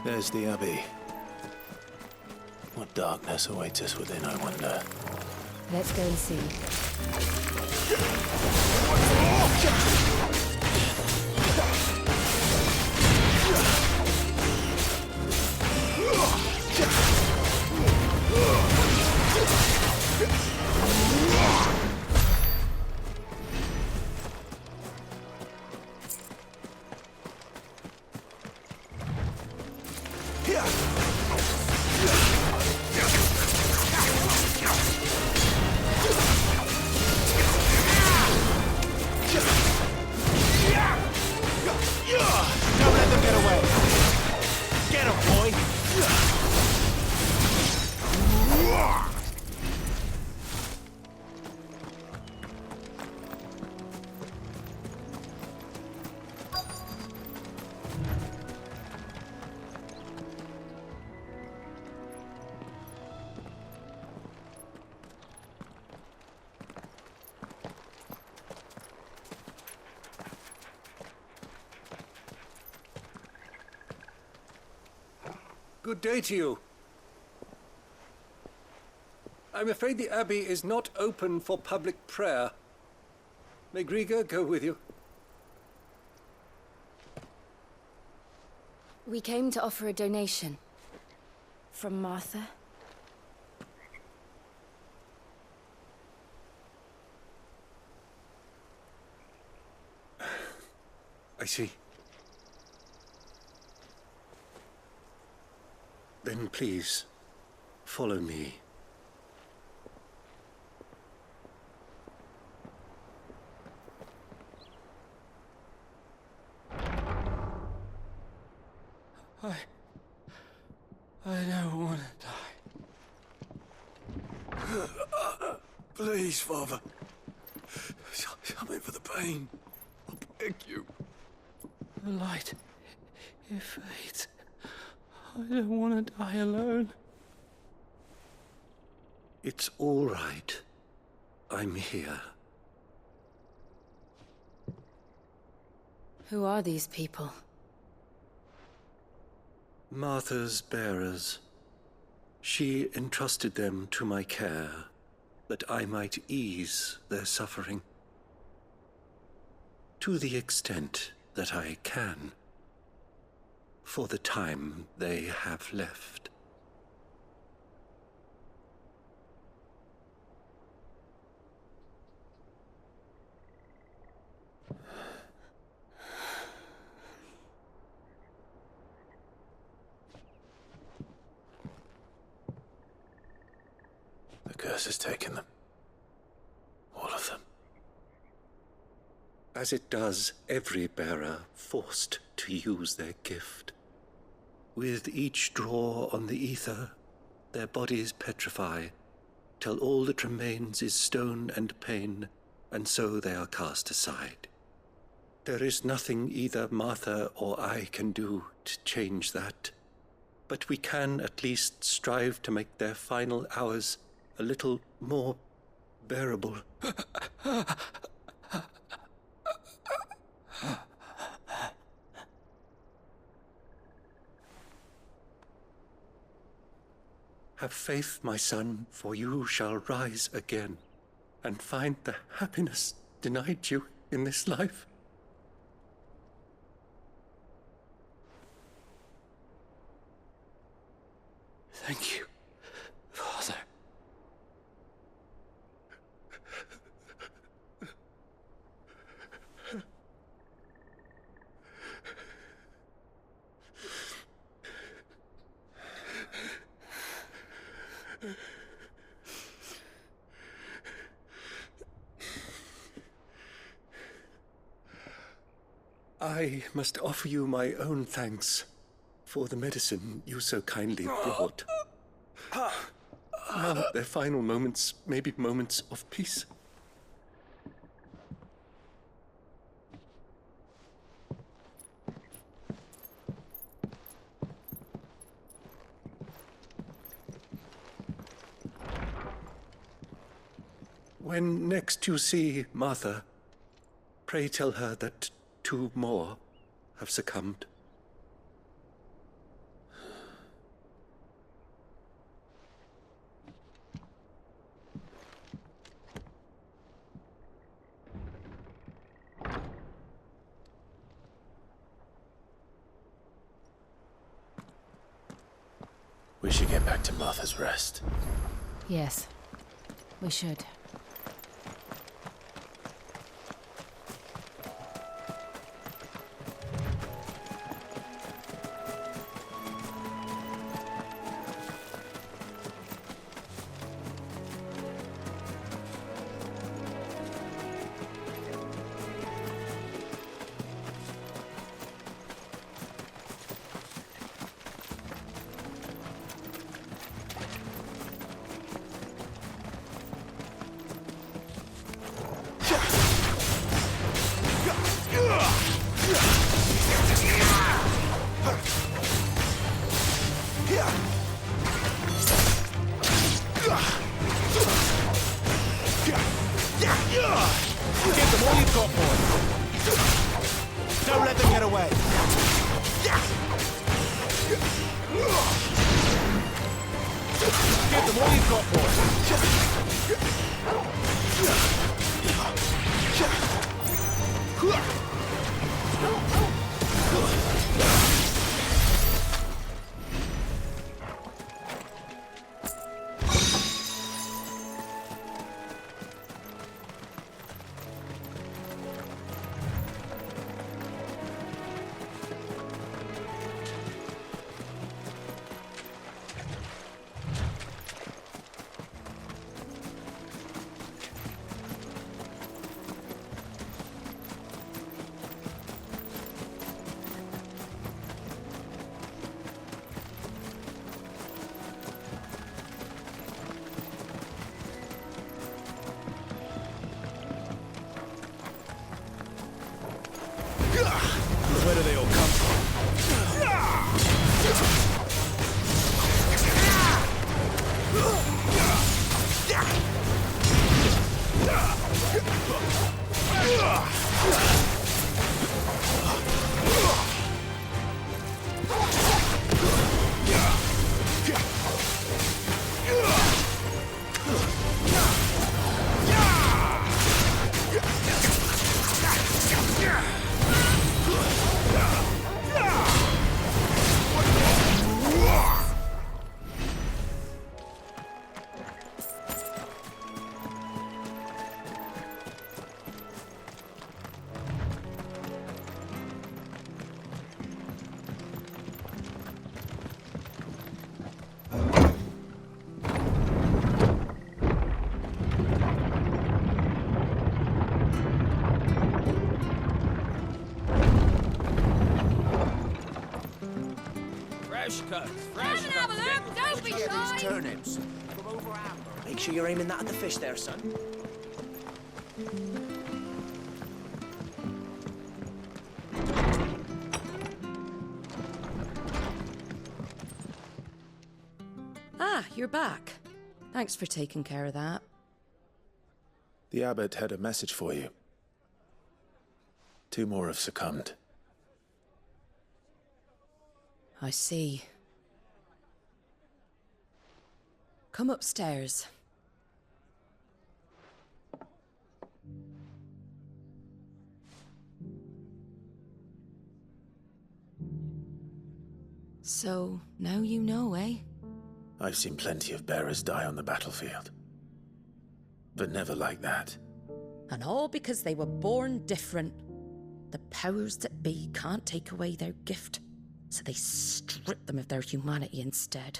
There's the Abbey. What darkness awaits us within, I wonder. Let's go and see. Good day to you. I'm afraid the Abbey is not open for public prayer. May Griga go with you? We came to offer a donation. From Martha. I see. Then please, follow me. I don't want to die. Please, Father. Something for the pain. I beg you. The light, it fades. I don't want to die alone. It's all right. I'm here. Who are these people? Martha's bearers. She entrusted them to my care, that I might ease their suffering. To the extent that I can. For the time they have left. curse has taken them. All of them. As it does every bearer forced to use their gift. With each draw on the ether, their bodies petrify, till all that remains is stone and pain, and so they are cast aside. There is nothing either Martha or I can do to change that, but we can at least strive to make their final hours a little more bearable. Have faith, my son, for you shall rise again and find the happiness denied you in this life. Thank you, Father. I must offer you my own thanks for the medicine you so kindly brought. Now their final moments may be moments of peace. When next you see Martha, pray tell her that 2 more have succumbed. We should get back to Martha's Rest. Yes, we should. Give them all you've got, boy. Don't let them get away. Give them all you've got, Where do they all come Fresh cuts, Come fresh and have a cuts. look, don't be Here, shy. these turnips. Make sure you're aiming that at the fish there, son. Ah, you're back. Thanks for taking care of that. The abbot had a message for you. 2 more have succumbed. I see. Come upstairs. So, now you know, eh? I've seen plenty of bearers die on the battlefield. But never like that. And all because they were born different. The powers that be can't take away their gift, so they strip them of their humanity instead.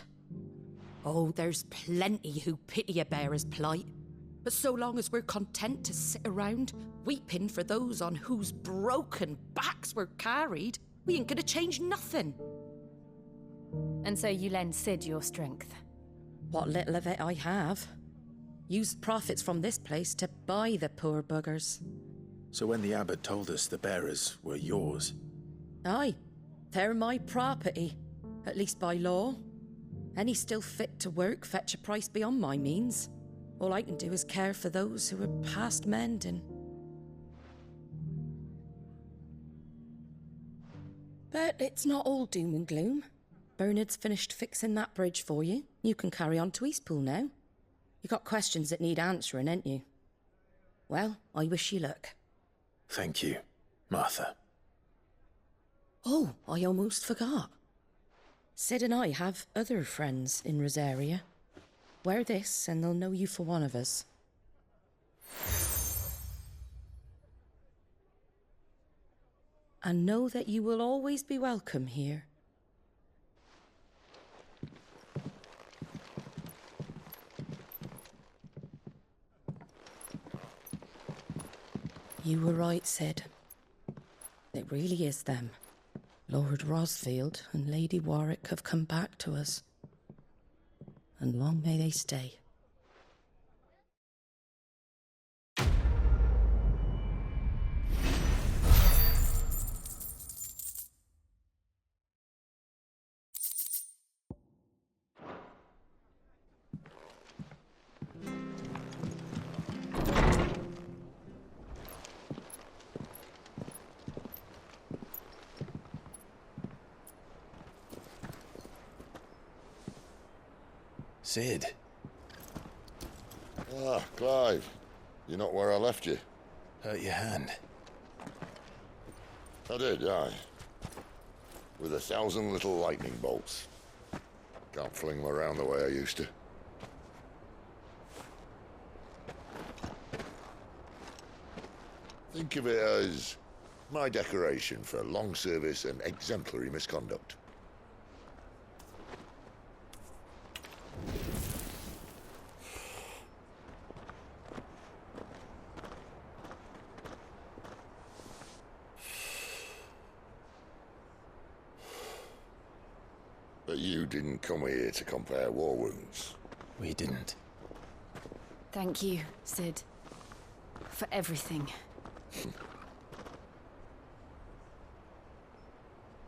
Oh, there's plenty who pity a bearer's plight. But so long as we're content to sit around, weeping for those on whose broken backs we're carried, we ain't gonna change nothing. And so you lend Sid your strength? What little of it I have. Used profits from this place to buy the poor buggers. So when the abbot told us the bearers were yours... Aye, they're my property, at least by law. Any still fit to work fetch a price beyond my means. All I can do is care for those who are past mending. But it's not all doom and gloom. Bernard's finished fixing that bridge for you. You can carry on to Eastpool now. You got questions that need answering, ain't you? Well, I wish you luck. Thank you, Martha. Oh, I almost forgot. Sid and I have other friends in Rosaria. Wear this and they'll know you for one of us. And know that you will always be welcome here. You were right, Sid. It really is them. Lord Rosfield and Lady Warwick have come back to us. And long may they stay. Sid. Ah, Clive. You're not where I left you. Hurt your hand. I did, aye. With 1,000 little lightning bolts. Can't fling them around the way I used to. Think of it as my decoration for long service and exemplary misconduct. But you didn't come here to compare war wounds. We didn't. Thank you, Sid. For everything.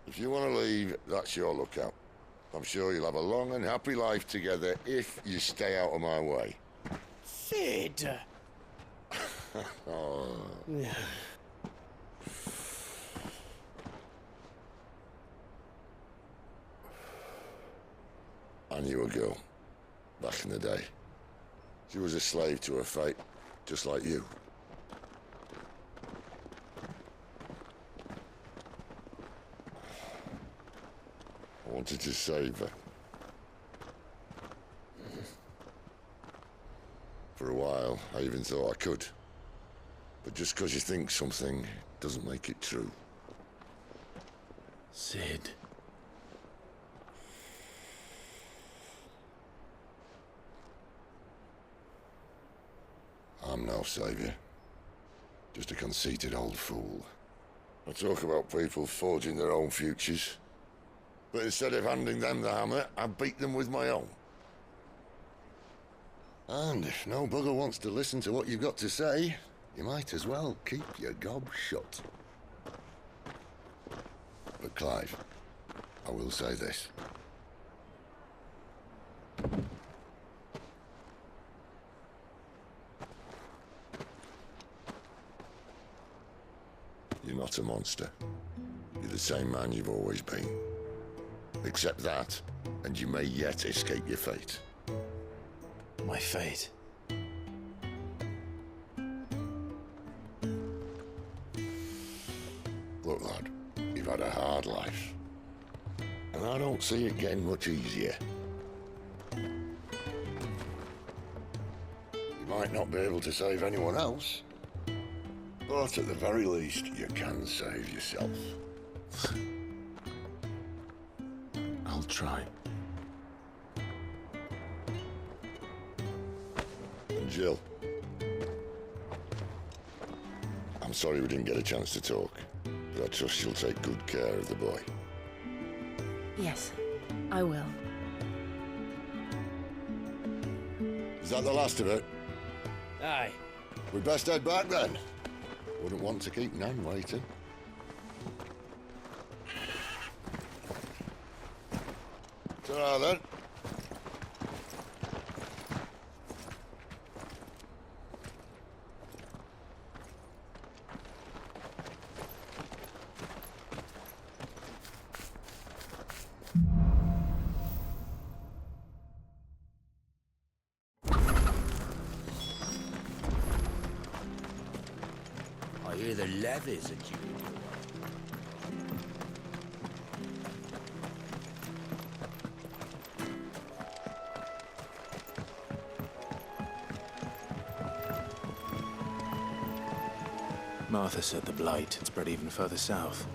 If you want to leave, that's your lookout. I'm sure you'll have a long and happy life together if you stay out of my way. Sid! Oh. I knew a girl, back in the day. She was a slave to her fate, just like you. I wanted to save her. For a while, I even thought I could. But just because you think something doesn't make it true. Sid. I'm no savior. Just a conceited old fool. I talk about people forging their own futures. But instead of handing them the hammer, I beat them with my own. And if no bugger wants to listen to what you've got to say, you might as well keep your gob shut. But Clive, I will say this. You're not a monster. You're the same man you've always been. Accept that, and you may yet escape your fate. My fate. Look, lad, you've had a hard life. And I don't see it getting much easier. You might not be able to save anyone else, but at the very least, you can save yourself. I'll try. And Jill, I'm sorry we didn't get a chance to talk, but I trust she'll take good care of the boy. Yes, I will. Is that the last of it? Aye. We best head back then. Wouldn't want to keep Nan waiting. Ta-ra then. I hear the levies are due. Martha said the blight had spread even further south,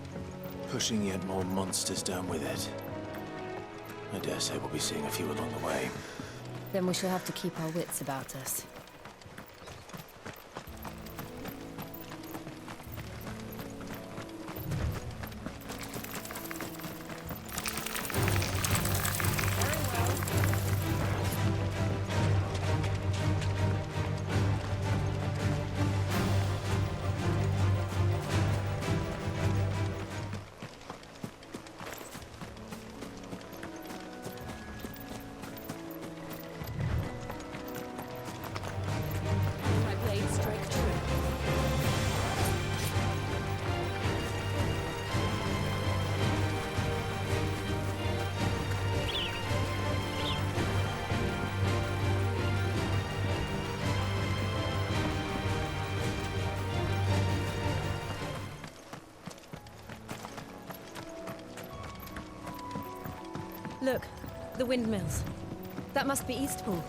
pushing yet more monsters down with it. I dare say we'll be seeing a few along the way. Then we shall have to keep our wits about us. My blade strike true. Look, the windmills. That must be Eastpool.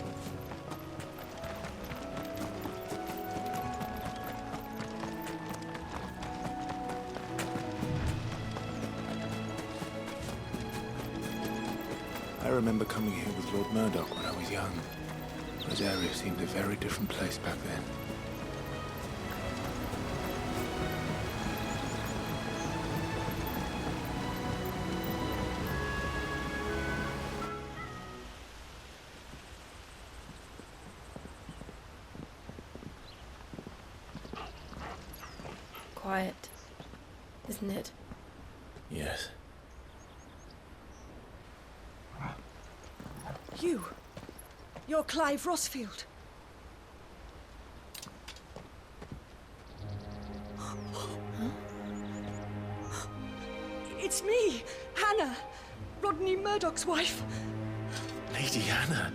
I remember coming here with Lord Murdoch when I was young. This area seemed a very different place back then. Quiet, isn't it? Yes. You're Clive Rossfield. It's me, Hannah, Rodney Murdoch's wife. Lady Hannah.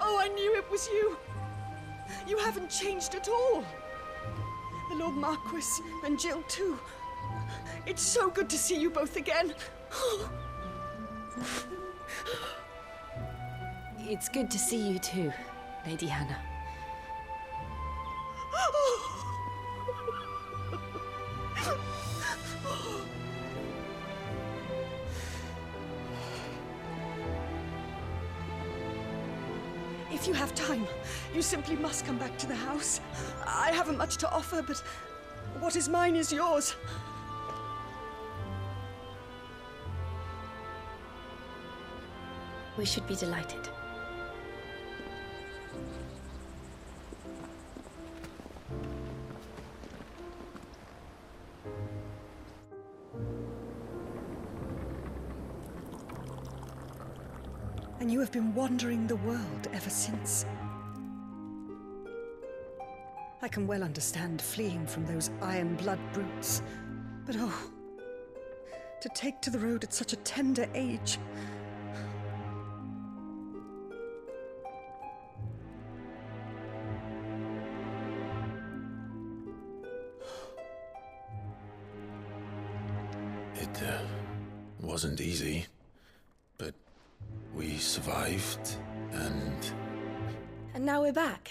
Oh, I knew it was you. You haven't changed at all. The Lord Marquis and Jill too. It's so good to see you both again. It's good to see you too, Lady Hannah. If you have time, you simply must come back to the house. I haven't much to offer, but what is mine is yours. We should be delighted. And you have been wandering the world ever since. I can well understand fleeing from those iron blood brutes, but oh, to take to the road at such a tender age. It wasn't easy, but we survived, and And now we're back.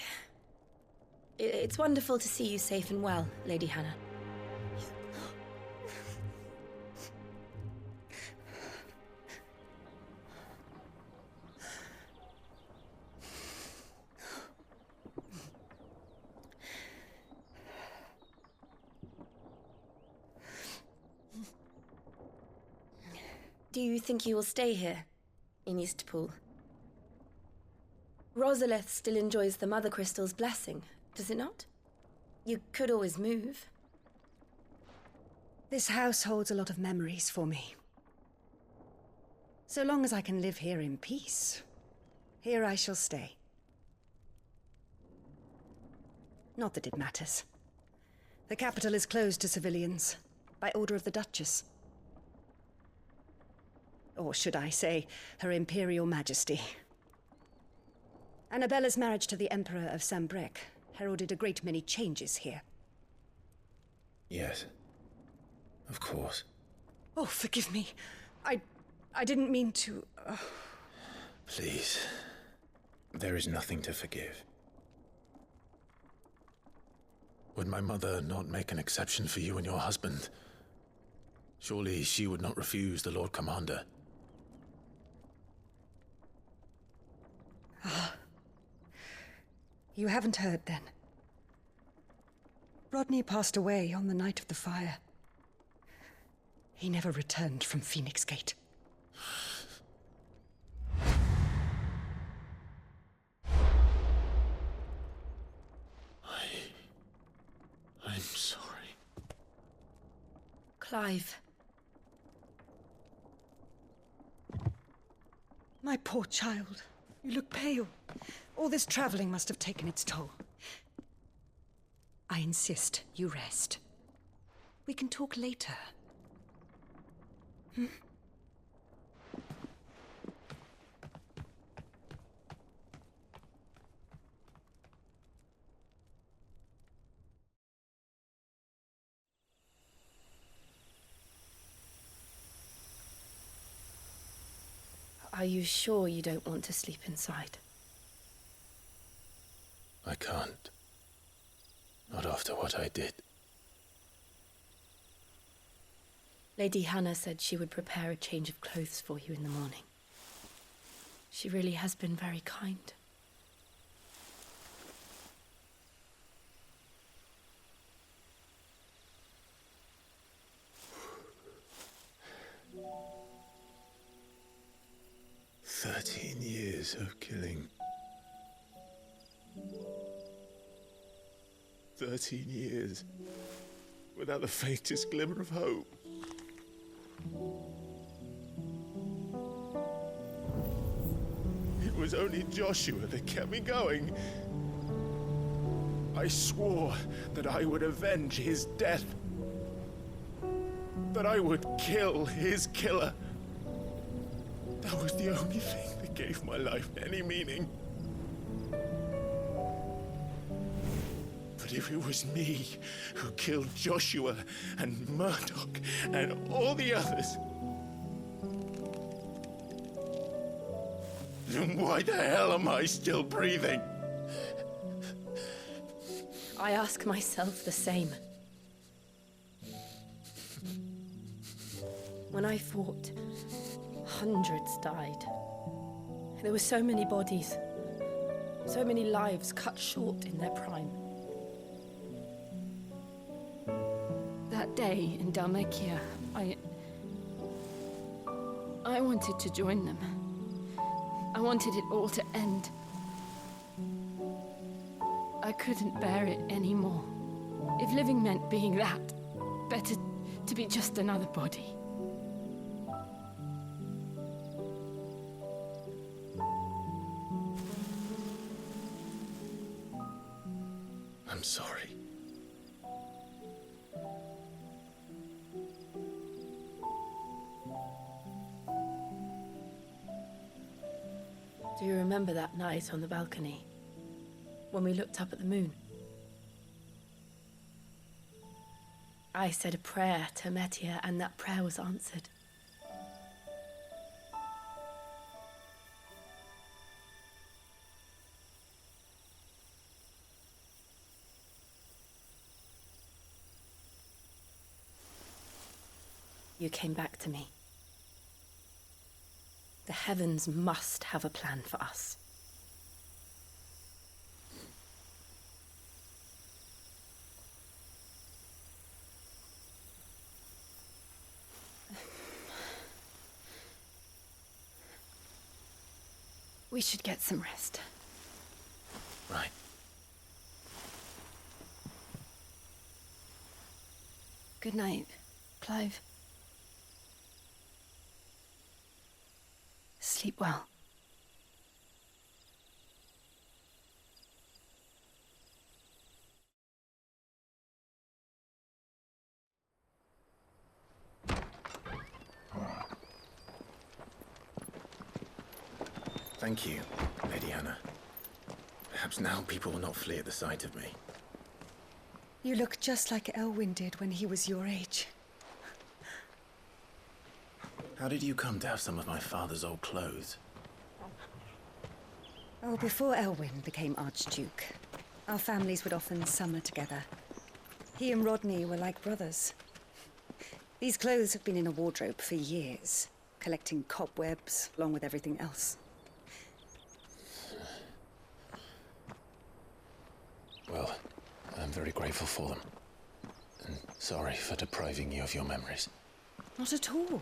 It's wonderful to see you safe and well, Lady Hannah. Do you think you will stay here, in Eastpool? Rosalith still enjoys the Mother Crystal's blessing, does it not? You could always move. This house holds a lot of memories for me. So long as I can live here in peace, here I shall stay. Not that it matters. The capital is closed to civilians, by order of the Duchess. Or should I say, Her Imperial Majesty. Annabella's marriage to the Emperor of Sambrec heralded a great many changes here. yes, of course. Oh, forgive me. I didn't mean to... Please, there is nothing to forgive. Would my mother not make an exception for you and your husband? Surely she would not refuse the Lord Commander. You haven't heard, then. Rodney passed away on the night of the fire. He never returned from Phoenix Gate. I'm sorry. Clive. My poor child. You look pale. All this traveling must have taken its toll. I insist you rest. We can talk later. Are you sure you don't want to sleep inside? I can't. Not after what I did. Lady Hannah said she would prepare a change of clothes for you in the morning. She really has been very kind. Years of killing. 13 years without the faintest glimmer of hope. It was only Joshua that kept me going. I swore that I would avenge his death. That I would kill his killer. That was the only thing that gave my life any meaning. But if it was me who killed Joshua and Murdoch and all the others, then why the hell am I still breathing? I ask myself the same. When I fought, hundreds died. There were so many bodies, so many lives cut short in their prime. That day in Dalmekia, I wanted to join them. I wanted it all to end. I couldn't bear it anymore. If living meant being that, better to be just another body. I'm sorry. Do you remember that night on the balcony? When we looked up at the moon? I said a prayer to Metia, and that prayer was answered. You came back to me. The heavens must have a plan for us. We should get some rest. Right. Good night, Clive. Sleep well. Thank you, Lady Hannah. Perhaps now people will not flee at the sight of me. You look just like Elwyn did when he was your age. How did you come to have some of my father's old clothes? Oh, before Elwyn became Archduke, our families would often summer together. He and Rodney were like brothers. These clothes have been in a wardrobe for years, collecting cobwebs along with everything else. Well, I'm very grateful for them. And sorry for depriving you of your memories. Not at all.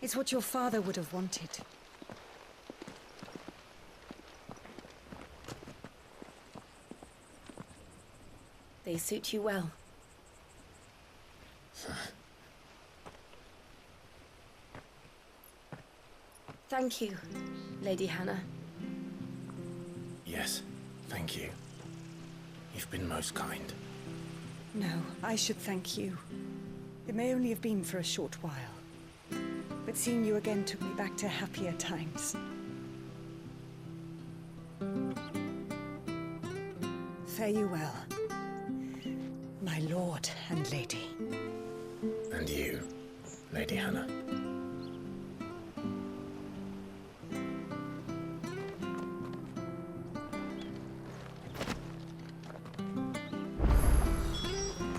It's what your father would have wanted. They suit you well. Thank you, Lady Hannah. Yes, thank you. You've been most kind. No, I should thank you. It may only have been for a short while, but seeing you again took me back to happier times. Fare you well, my lord and lady. And you, Lady Hannah.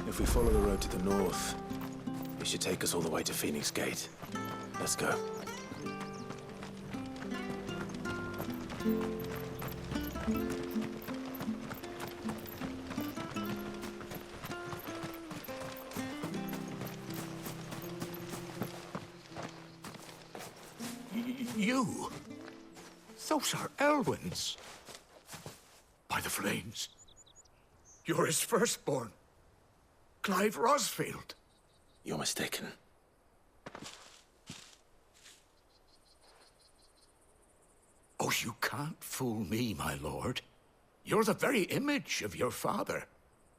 If we follow the road to the north, it should take us all the way to Phoenix Gate. Let's go. You? Those are Elwyn's. By the flames. You're his firstborn. Clive Rosfield. You're mistaken. Oh, you can't fool me, my lord. You're the very image of your father.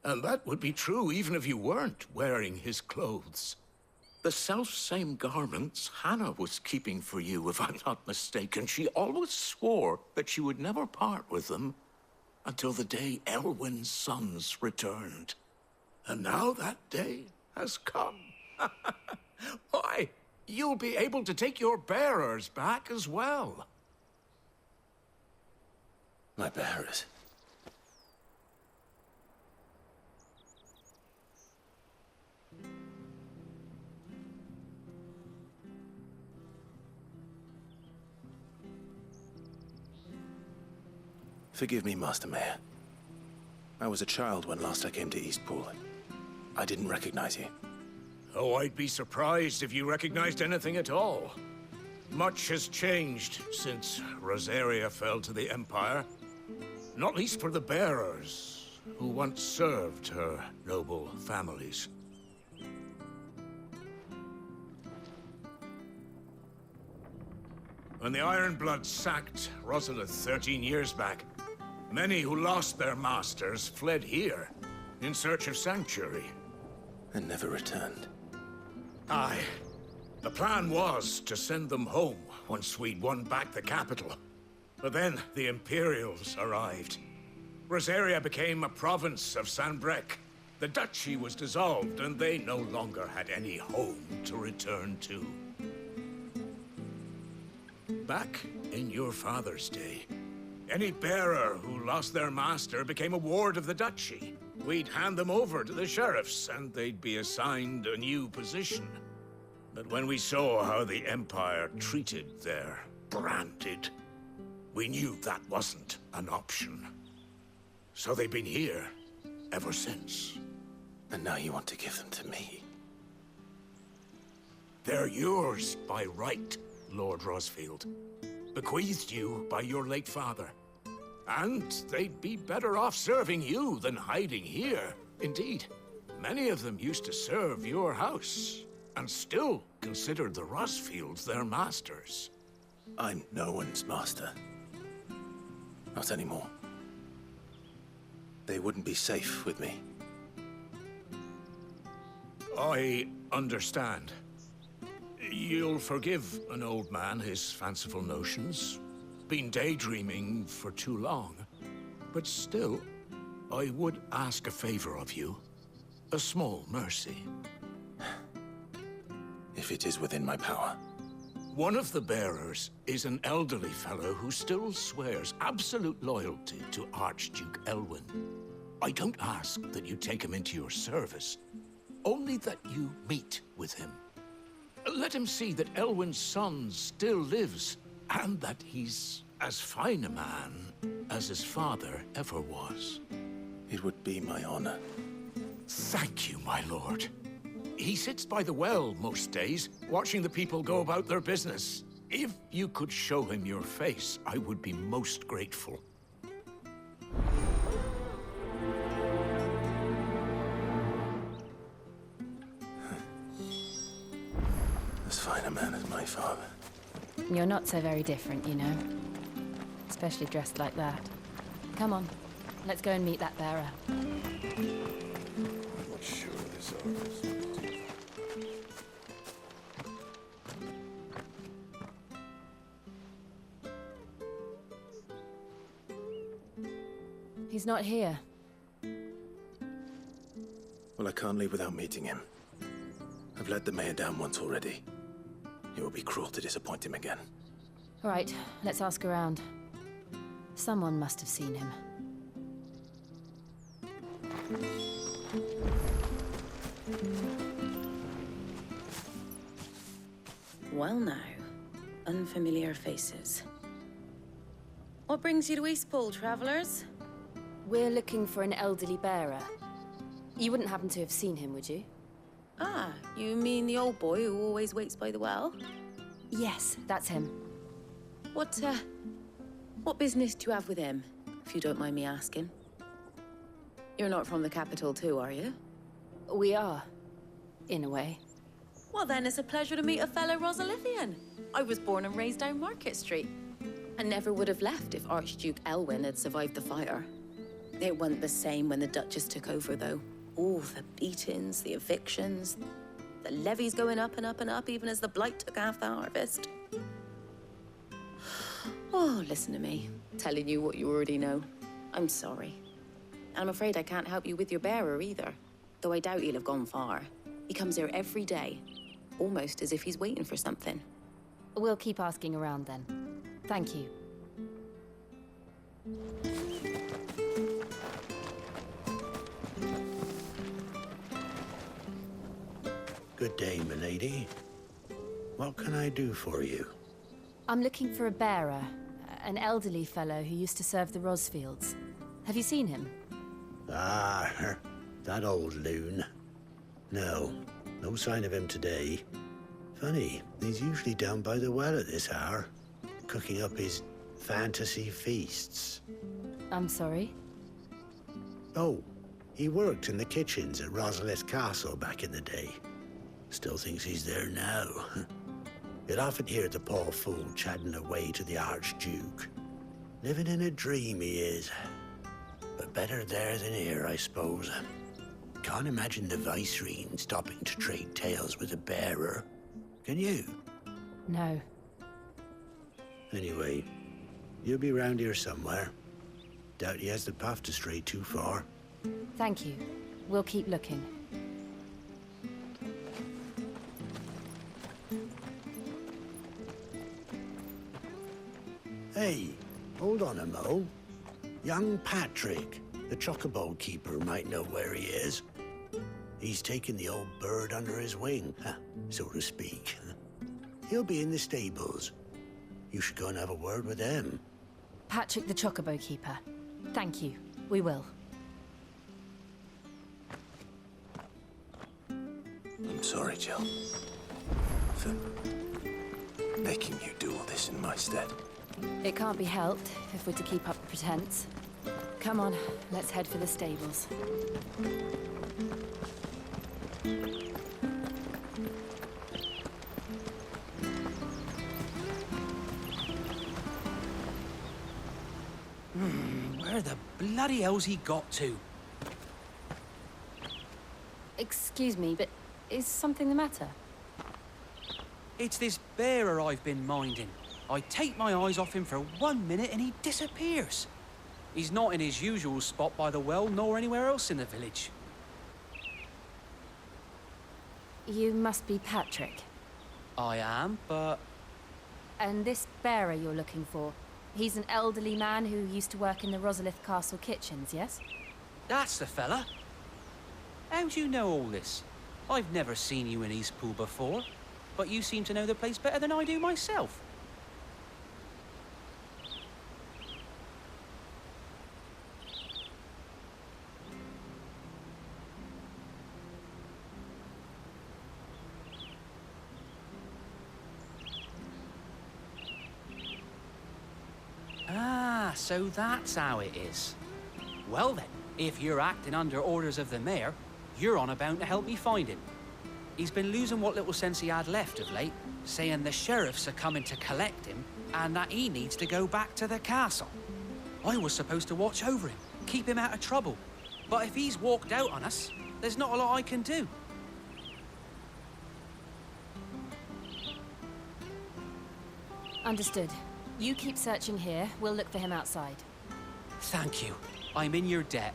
And that would be true even if you weren't wearing his clothes. The self-same garments Hannah was keeping for you, if I'm not mistaken. She always swore that she would never part with them until the day Elwyn's sons returned. And now that day has come. Why, you'll be able to take your bearers back as well. My bearers? Forgive me, Master Mayor. I was a child when last I came to Eastpool. I didn't recognize you. Oh, I'd be surprised if you recognized anything at all. Much has changed since Rosaria fell to the Empire. Not least for the bearers, who once served her noble families. When the Ironbloods sacked Rosalith 13 years back, many who lost their masters fled here in search of sanctuary. And never returned. Aye. The plan was to send them home once we'd won back the capital. But then the Imperials arrived. Rosaria became a province of Sanbreque. The duchy was dissolved, and they no longer had any home to return to. Back in your father's day, any bearer who lost their master became a ward of the duchy. We'd hand them over to the sheriffs, and they'd be assigned a new position. But when we saw how the Empire treated their branded, we knew that wasn't an option. So they've been here ever since. And now you want to give them to me? They're yours by right, Lord Rosfield. Bequeathed you by your late father. And they'd be better off serving you than hiding here. Indeed, many of them used to serve your house, and still considered the Rosfields their masters. I'm no one's master. Not anymore. They wouldn't be safe with me. I understand. You'll forgive an old man his fanciful notions. Been daydreaming for too long. But still, I would ask a favor of you. A small mercy. If it is within my power. One of the bearers is an elderly fellow who still swears absolute loyalty to Archduke Elwyn. I don't ask that you take him into your service, only that you meet with him. Let him see that Elwyn's son still lives, and that he's as fine a man as his father ever was. It would be my honor. Thank you, my lord. He sits by the well most days, watching the people go about their business. If you could show him your face, I would be most grateful. As fine a man as my father. You're not so very different, you know. Especially dressed like that. Come on, let's go and meet that bearer. I'm not sure this is. He's not here. Well, I can't leave without meeting him. I've let the mayor down once already. It will be cruel to disappoint him again. All right, let's ask around. Someone must have seen him. Well now, unfamiliar faces. What brings you to Eastpool, travellers? We're looking for an elderly bearer. You wouldn't happen to have seen him, would you? Ah, you mean the old boy who always waits by the well? Yes, that's him. What business do you have with him, if you don't mind me asking? You're not from the capital too, are you? We are, in a way. Well then, it's a pleasure to meet a fellow Rosalithian. I was born and raised down Market Street. And never would have left if Archduke Elwyn had survived the fire. It wasn't the same when the Duchess took over, though. All the beatings, the evictions, the levies going up and up and up, even as the blight took half the harvest. Oh, listen to me, telling you what you already know. I'm sorry. I'm afraid I can't help you with your bearer either, though I doubt he'll have gone far. He comes here every day, almost as if he's waiting for something. We'll keep asking around then. Thank you. Good day, milady. What can I do for you? I'm looking for a bearer, an elderly fellow who used to serve the Rosfields. Have you seen him? Ah, that old loon. No sign of him today. Funny, he's usually down by the well at this hour, cooking up his fantasy feasts. I'm sorry? Oh, he worked in the kitchens at Rosalith Castle back in the day. Still thinks he's there now. You'd often hear the poor fool chatting away to the Archduke. Living in a dream he is. But better there than here, I suppose. Can't imagine the Viceroy stopping to trade tales with a bearer. Can you? No. Anyway, you'll be round here somewhere. Doubt he has the path to stray too far. Thank you. We'll keep looking. Hey, hold on a mo. Young Patrick, the chocobo keeper, might know where he is. He's taken the old bird under his wing, so to speak. He'll be in the stables. You should go and have a word with them. Patrick the Chocobo Keeper. Thank you. We will. I'm sorry, Jill. For making you do all this in my stead. It can't be helped if we're to keep up the pretense. Come on, let's head for the stables. Where the bloody hell's he got to? Excuse me, but is something the matter? It's this bearer I've been minding. I take my eyes off him for 1 minute and he disappears. He's not in his usual spot by the well, nor anywhere else in the village. You must be Patrick. I am, but... And this bearer you're looking for, he's an elderly man who used to work in the Rosalith Castle kitchens, yes? That's the fella. How do you know all this? I've never seen you in Eastpool before, but you seem to know the place better than I do myself. Ah, so that's how it is. Well then, if you're acting under orders of the mayor, you're on about to help me find him. He's been losing what little sense he had left of late, saying the sheriffs are coming to collect him and that he needs to go back to the castle. I was supposed to watch over him, keep him out of trouble. But if he's walked out on us, there's not a lot I can do. Understood. You keep searching here, we'll look for him outside. Thank you. I'm in your debt.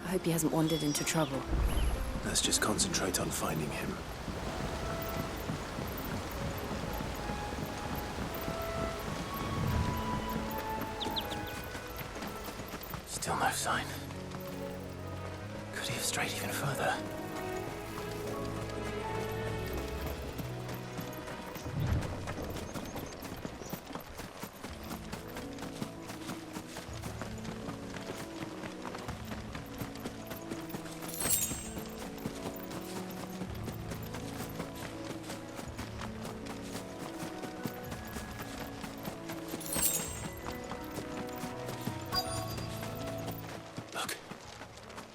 I hope he hasn't wandered into trouble. Let's just concentrate on finding him. Still no sign. Could he have strayed even further?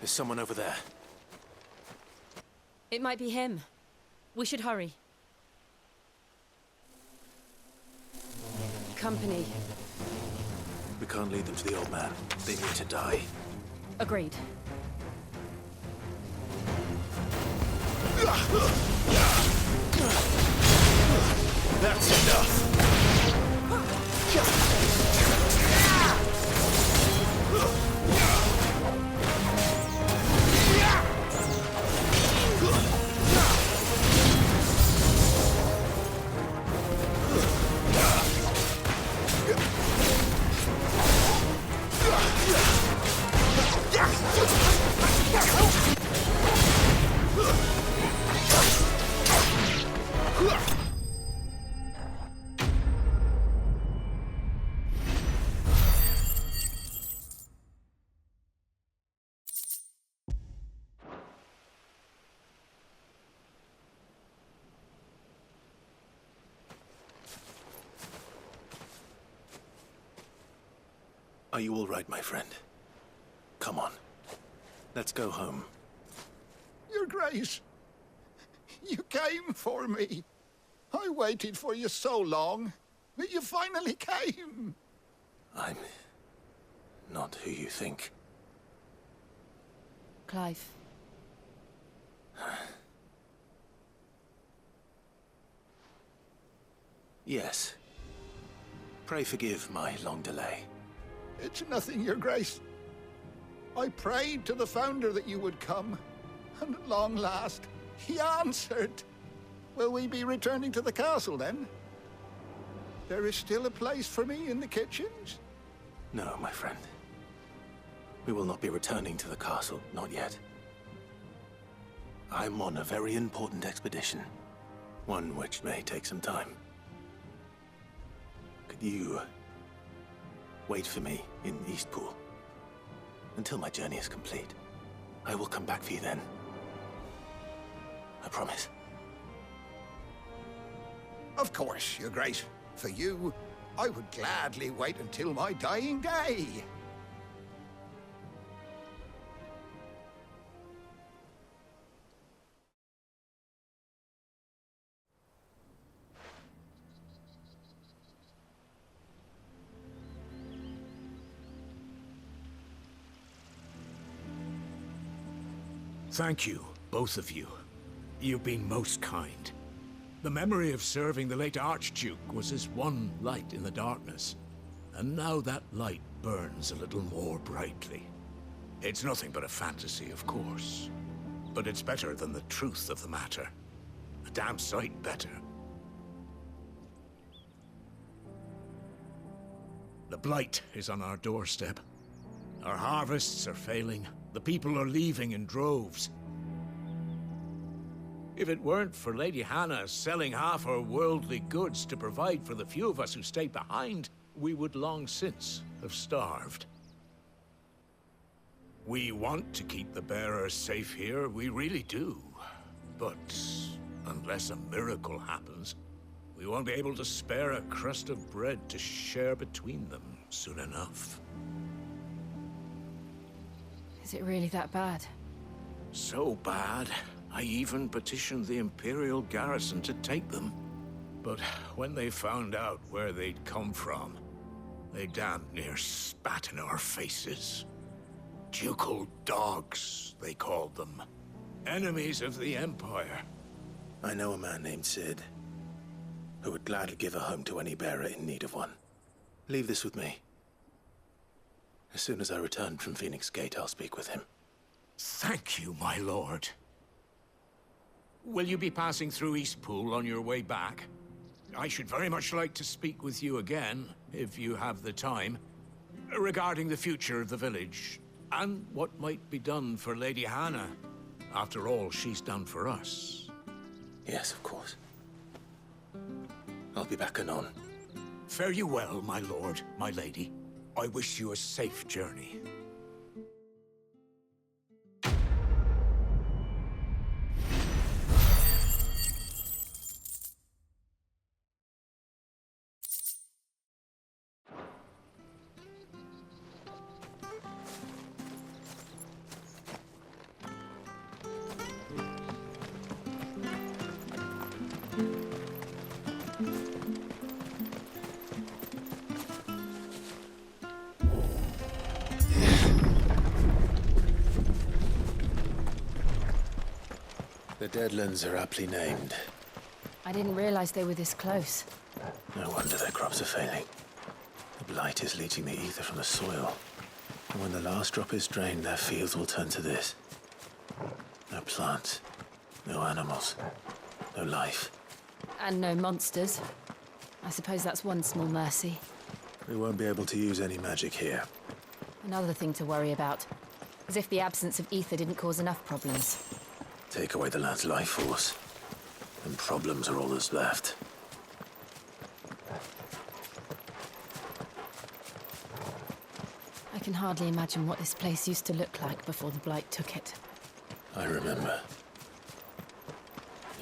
There's someone over there. It might be him. We should hurry. Company. We can't lead them to the old man. They need to die. Agreed. That's enough. Are you all right, my friend? Come on. Let's go home. Your Grace, you came for me. I waited for you so long, but you finally came. I'm not who you think. Clive. Yes. Pray forgive my long delay. It's nothing, Your Grace. I prayed to the Founder that you would come, and at long last, he answered. Will we be returning to the castle, then? There is still a place for me in the kitchens? No, my friend. We will not be returning to the castle, not yet. I'm on a very important expedition. One which may take some time. Could you wait for me in Eastpool until my journey is complete? I will come back for you then. I promise. Of course, Your Grace. For you, I would gladly wait until my dying day. Thank you, both of you. You've been most kind. The memory of serving the late Archduke was as one light in the darkness, and now that light burns a little more brightly. It's nothing but a fantasy, of course, but it's better than the truth of the matter. A damn sight better. The Blight is on our doorstep. Our harvests are failing. The people are leaving in droves. If it weren't for Lady Hannah selling half her worldly goods to provide for the few of us who stayed behind, we would long since have starved. We want to keep the bearers safe here, we really do. But unless a miracle happens, we won't be able to spare a crust of bread to share between them soon enough. Is it really that bad? So bad, I even petitioned the Imperial garrison to take them. But when they found out where they'd come from, they damn near spat in our faces. Ducal dogs, they called them. Enemies of the Empire. I know a man named Sid, who would gladly give a home to any bearer in need of one. Leave this with me. As soon as I return from Phoenix Gate, I'll speak with him. Thank you, my lord. Will you be passing through Eastpool on your way back? I should very much like to speak with you again, if you have the time, regarding the future of the village, and what might be done for Lady Hannah, after all she's done for us. Yes, of course. I'll be back anon. Fare you well, my lord, my lady. I wish you a safe journey. The Deadlands are aptly named. I didn't realize they were this close. No wonder their crops are failing. The Blight is leaching the ether from the soil. And when the last drop is drained, their fields will turn to this. No plants, no animals, no life. And no monsters. I suppose that's one small mercy. We won't be able to use any magic here. Another thing to worry about. As if the absence of ether didn't cause enough problems. Take away the lad's life force, and problems are all that's left. I can hardly imagine what this place used to look like before the Blight took it. I remember.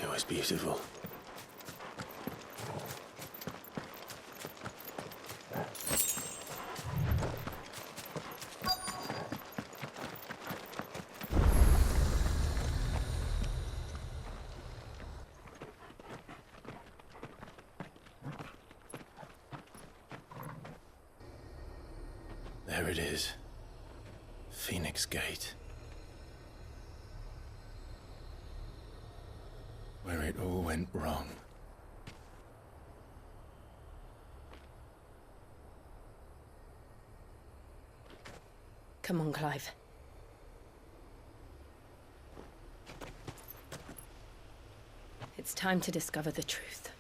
It was beautiful. There it is. Phoenix Gate. Where it all went wrong. Come on, Clive. It's time to discover the truth.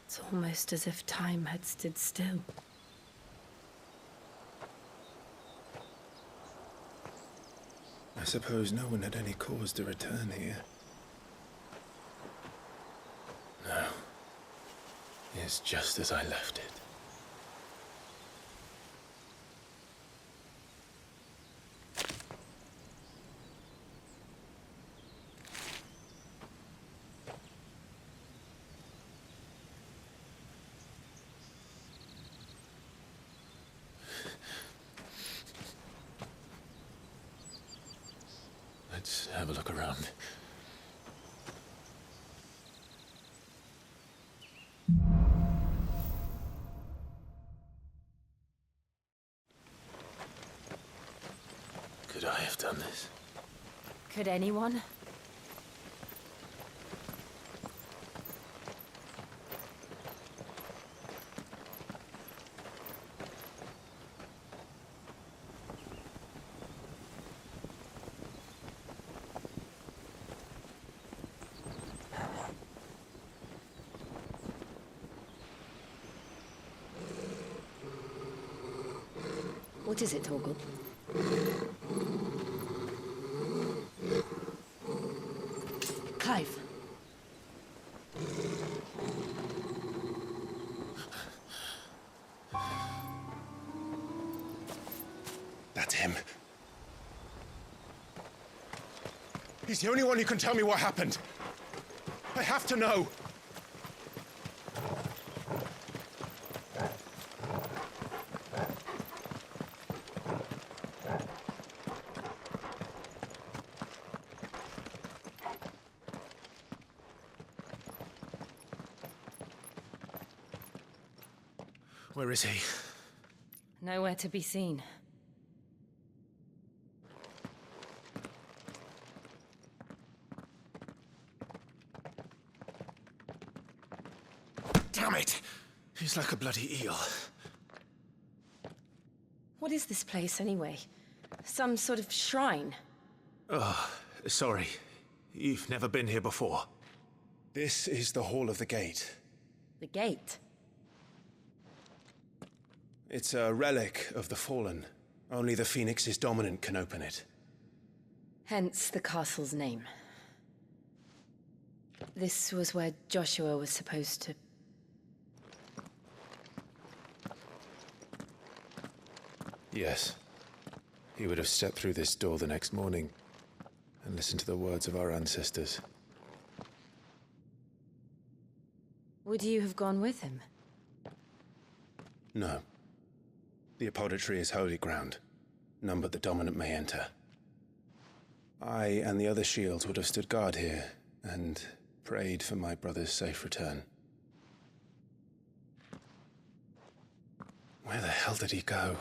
It's almost as if time had stood still. I suppose no one had any cause to return here. No. It's just as I left it. Let's have a look around. Could I have done this? Could anyone? What is it, Torgal? Clive. That's him. He's the only one who can tell me what happened. I have to know. Where is he? Nowhere to be seen. Damn it! He's like a bloody eel. What is this place, anyway? Some sort of shrine? Oh, sorry. You've never been here before. This is the Hall of the Gate. The gate? It's a relic of the Fallen. Only the Phoenix's dominant can open it. Hence the castle's name. This was where Joshua was supposed to... Yes. He would have stepped through this door the next morning and listened to the words of our ancestors. Would you have gone with him? No. The apodatory is holy ground. None but the dominant may enter. I and the other shields would have stood guard here and prayed for my brother's safe return. Where the hell did he go?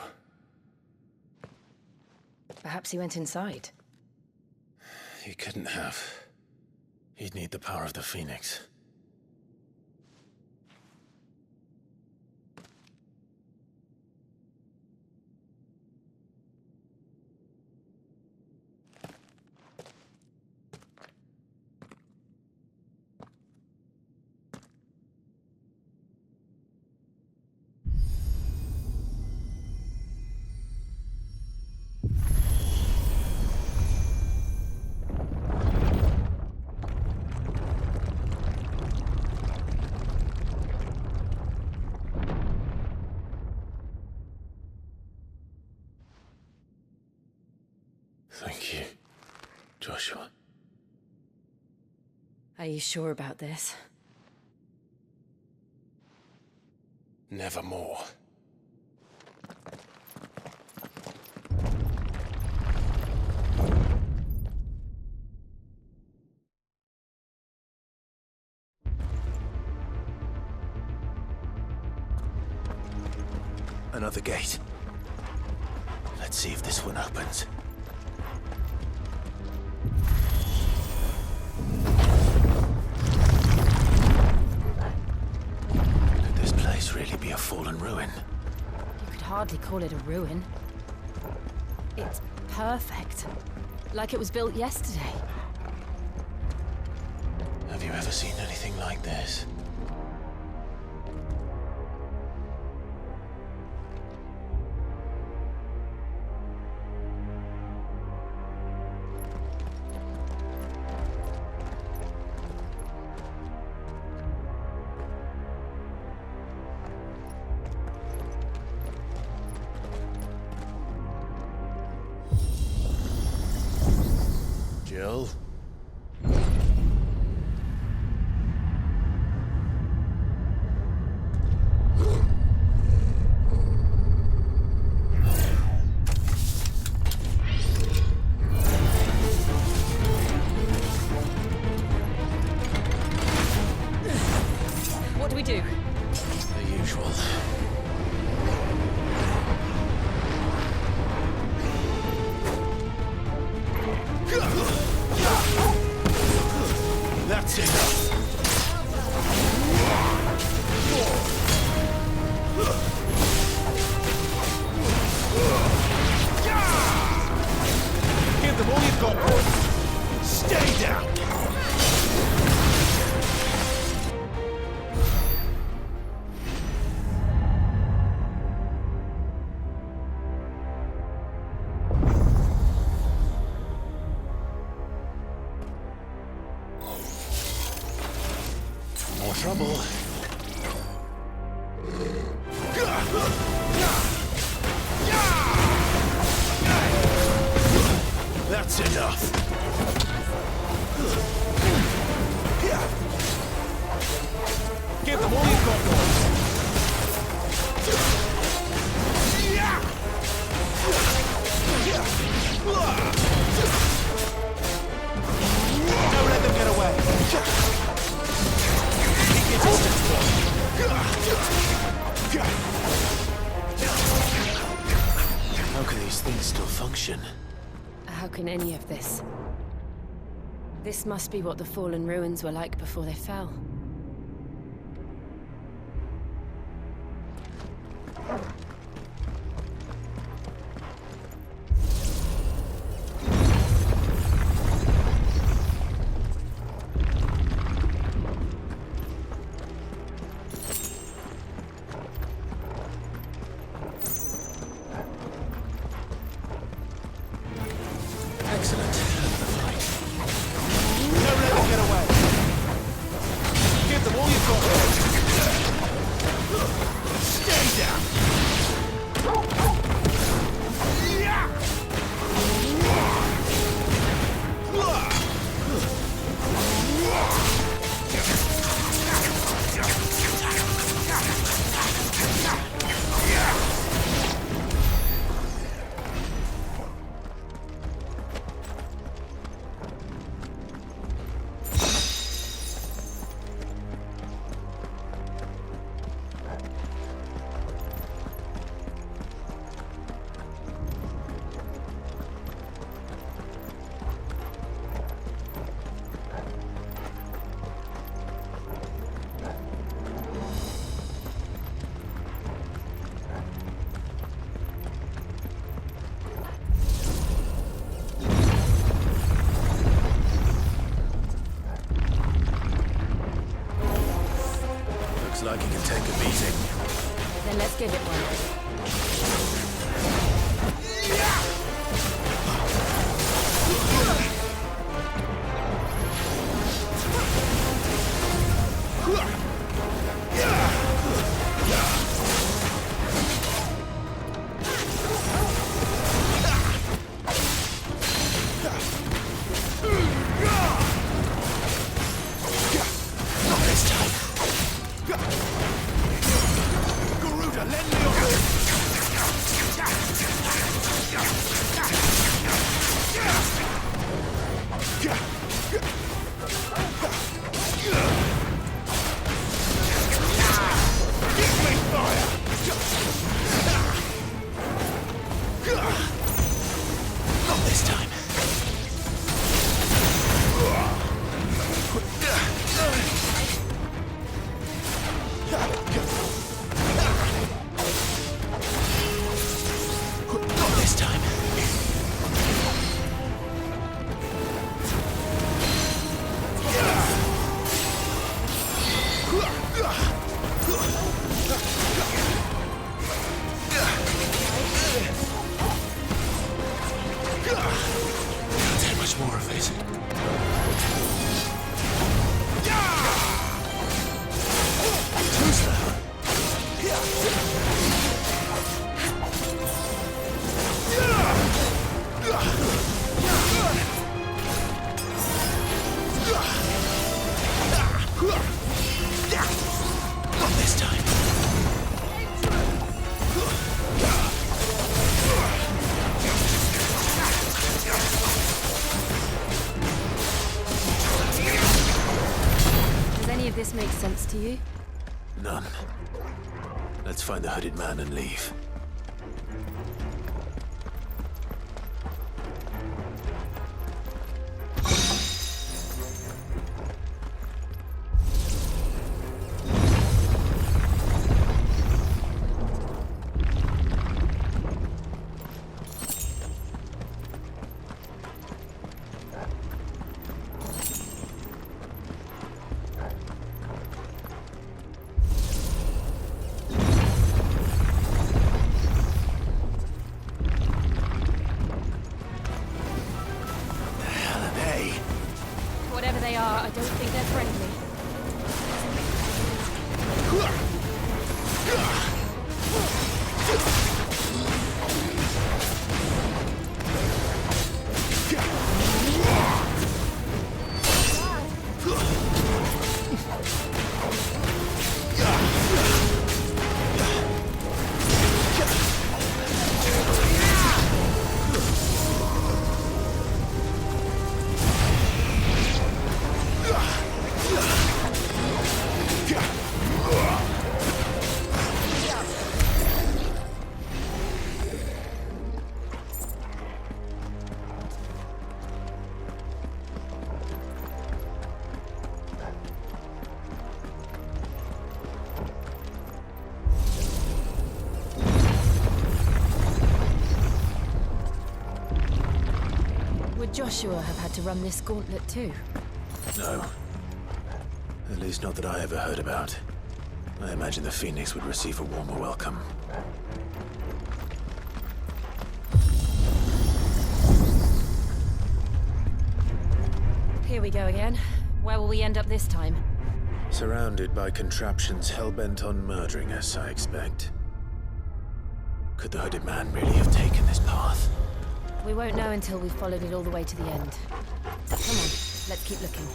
Perhaps he went inside. He couldn't have. He'd need the power of the Phoenix. Joshua. Are you sure about this? Nevermore. Another gate. Let's see if this one opens. Could this place really be a fallen ruin? You could hardly call it a ruin. It's perfect. Like it was built yesterday. Have you ever seen anything like this? Jill? What do we do? The usual. That's enough. Give them all you've got, boys. Stay down. More trouble. That's enough. Give them all you've got, boys. Don't let them get away. Keep your distance, How can these things still function? How can any of this? This must be what the fallen ruins were like before they fell. Excellent. Don't let them get away. Give them all you've got. Stay down. Looks like he can take a beating. Then let's give it one. of it. Too slow. Not this time. Does any of this make sense to you? None. Let's find the hooded man and leave. Whatever they are, I don't think they're friendly. Would Joshua have had to run this gauntlet too? No. At least not that I ever heard about. I imagine the Phoenix would receive a warmer welcome. Here we go again. Where will we end up this time? Surrounded by contraptions hell-bent on murdering us, I expect. Could the hooded man really have taken this path? We won't know until we've followed it all the way to the end. Come on, let's keep looking.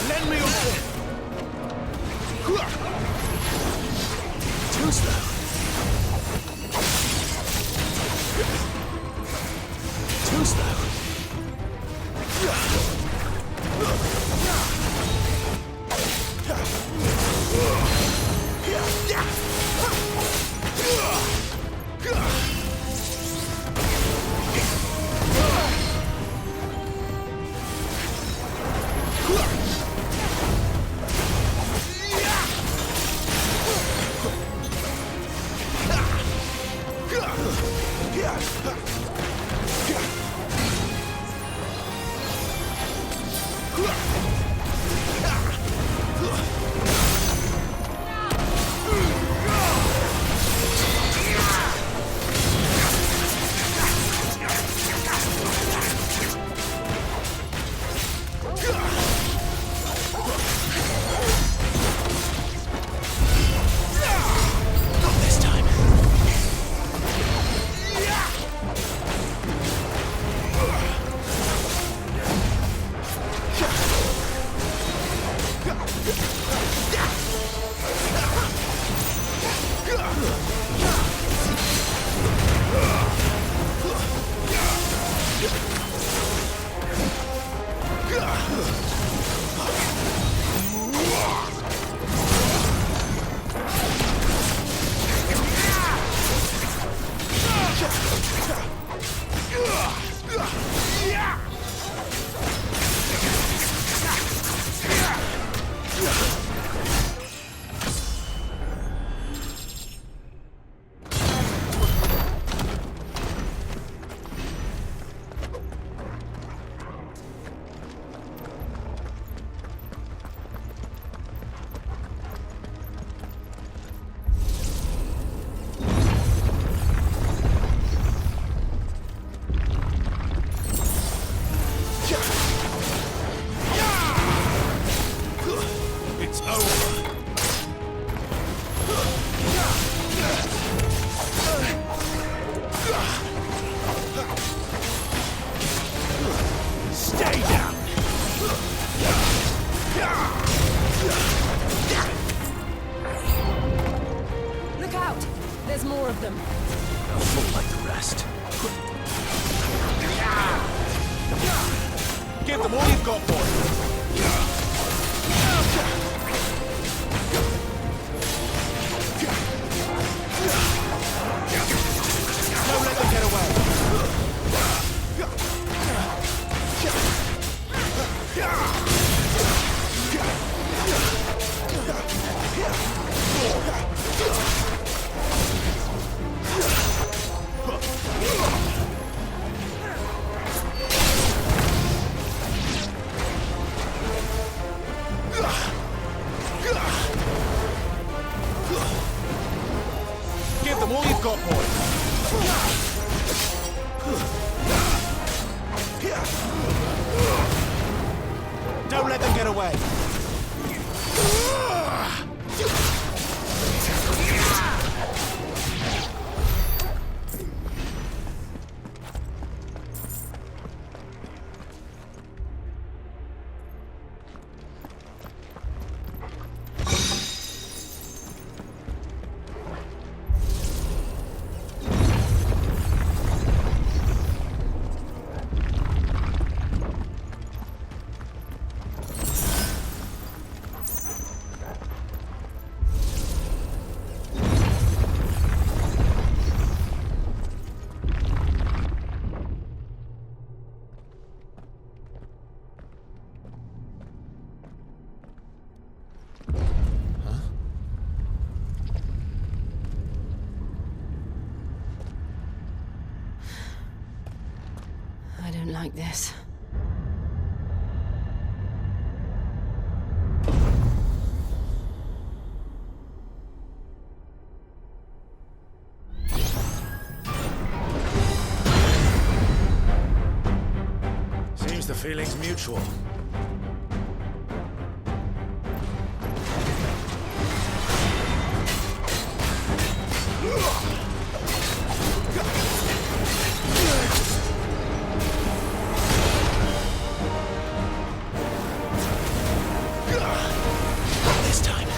Lend me your... Too slow. Too slow. There's more of them. They'll fall like the rest. Give them all you've got, boy. Don't let them get away. Give them all you've got, boy. Don't let them get away. I don't like this. Seems the feeling's mutual. This time.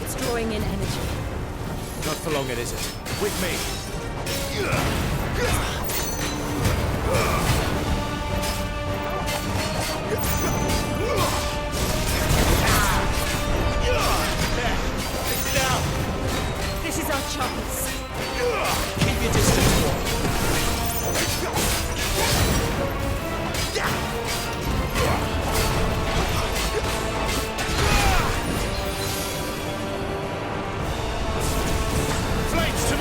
It's drawing in energy. Not for long, it isn't. With me. This is our chance. Keep your distance, boy. Flames to me!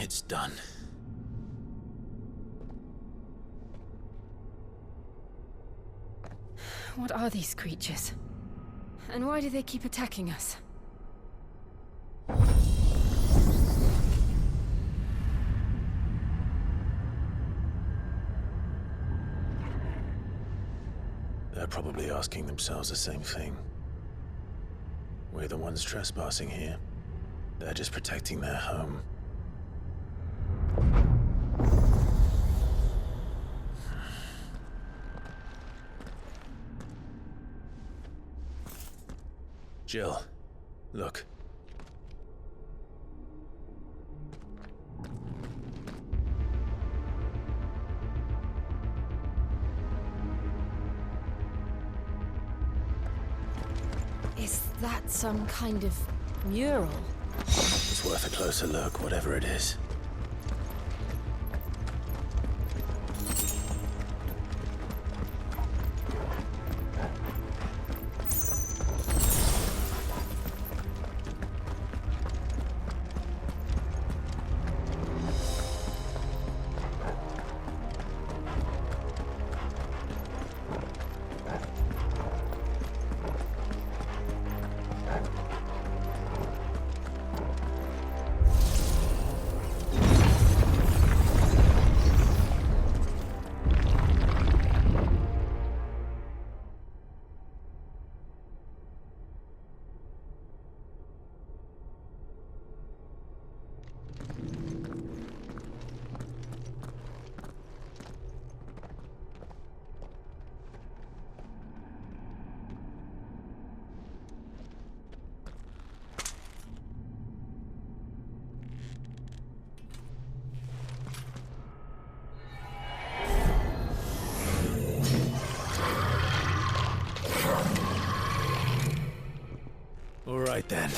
It's done. What are these creatures? And why do they keep attacking us? They're probably asking themselves the same thing. We're the ones trespassing here. They're just protecting their home. Jill, look. Is that some kind of mural? It's worth a closer look, whatever it is. All right then.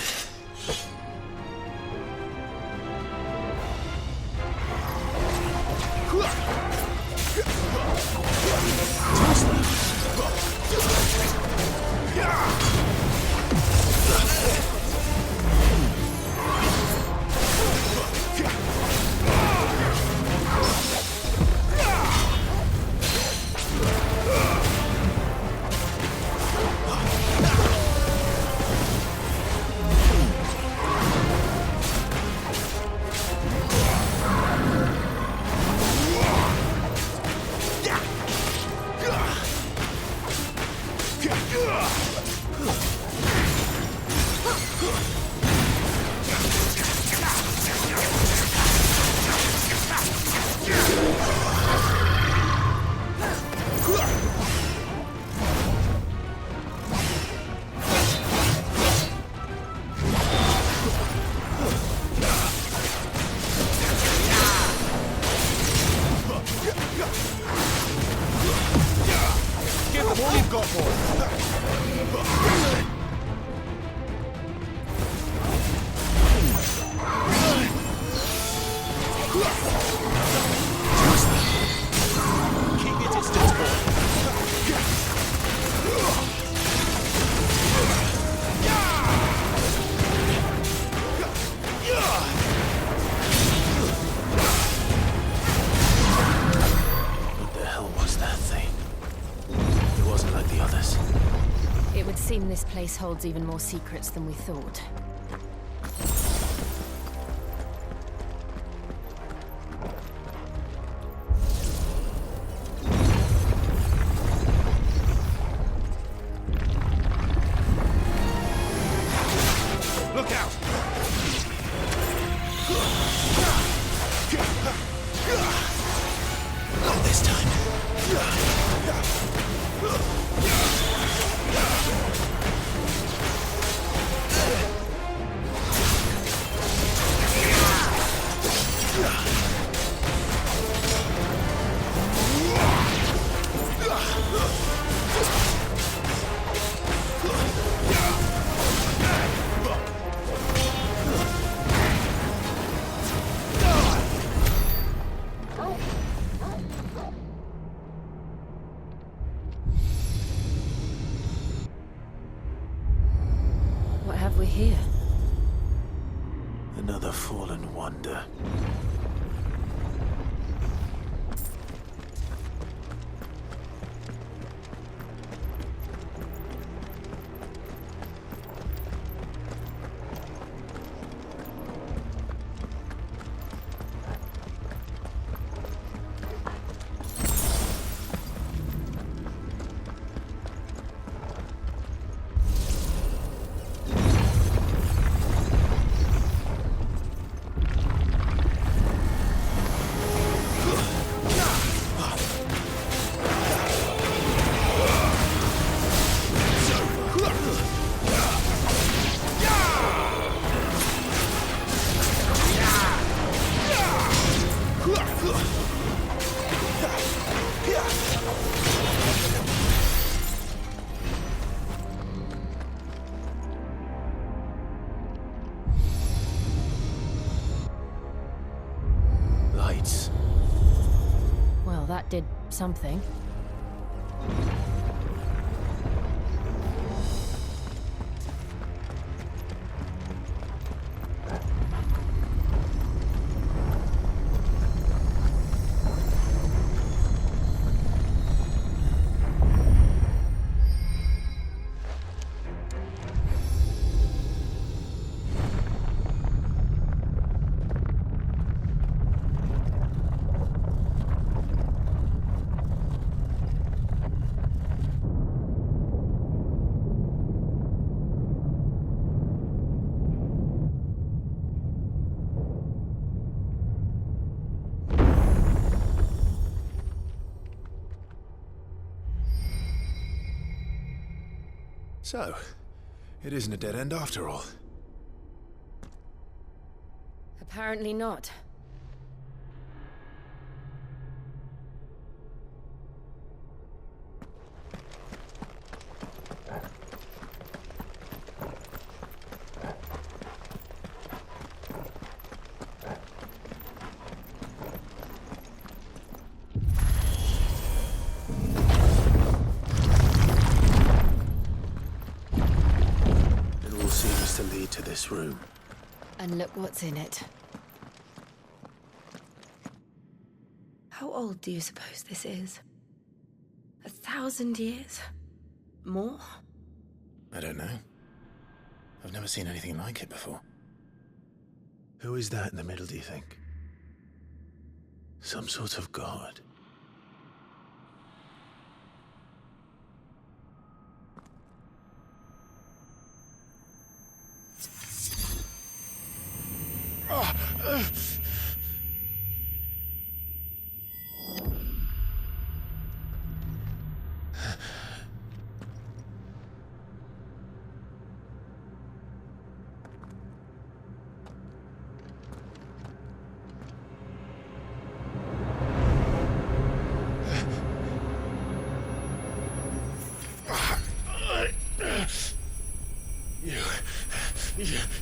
This place holds even more secrets than we thought. Look out! Not this time. What have we here? Another fallen wonder. Well, that did something. So, it isn't a dead end after all. Apparently not. To lead to this room. And look what's in it. How old do you suppose this is? 1,000 years? More? I don't know. I've never seen anything like it before. Who is that in the middle, do you think? Some sort of god?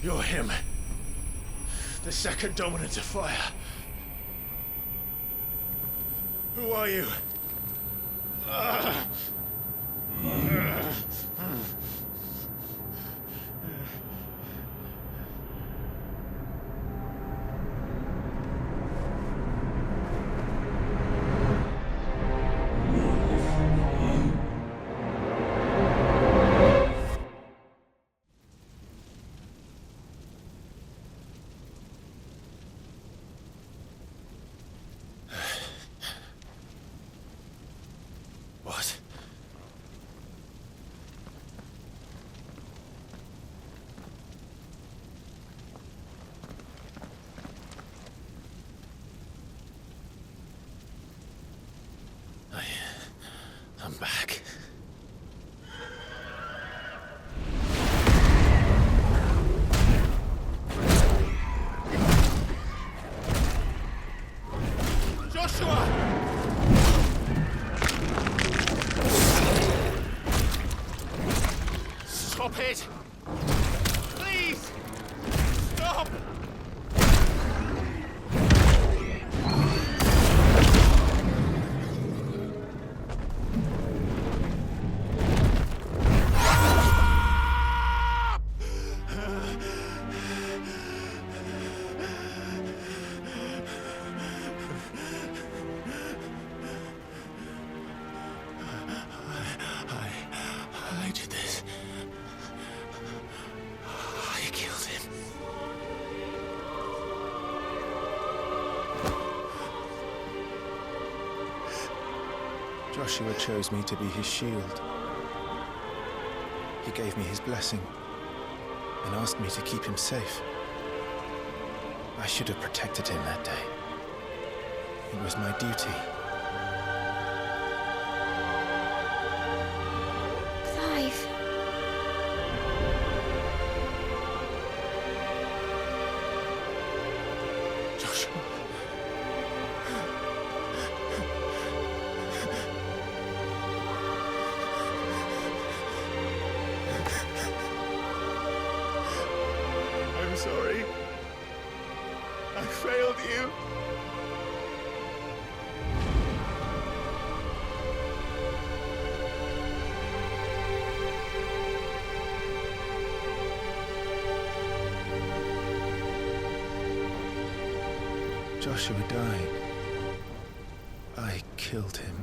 You're him. The second dominant of fire. Who are you? What? I'm back. Joshua! Stop it! Please! Stop! I did this. I killed him. Joshua chose me to be his shield. He gave me his blessing and asked me to keep him safe. I should have protected him that day. It was my duty. Clive. Joshua. I'm sorry. I failed you. Joshua died. I killed him.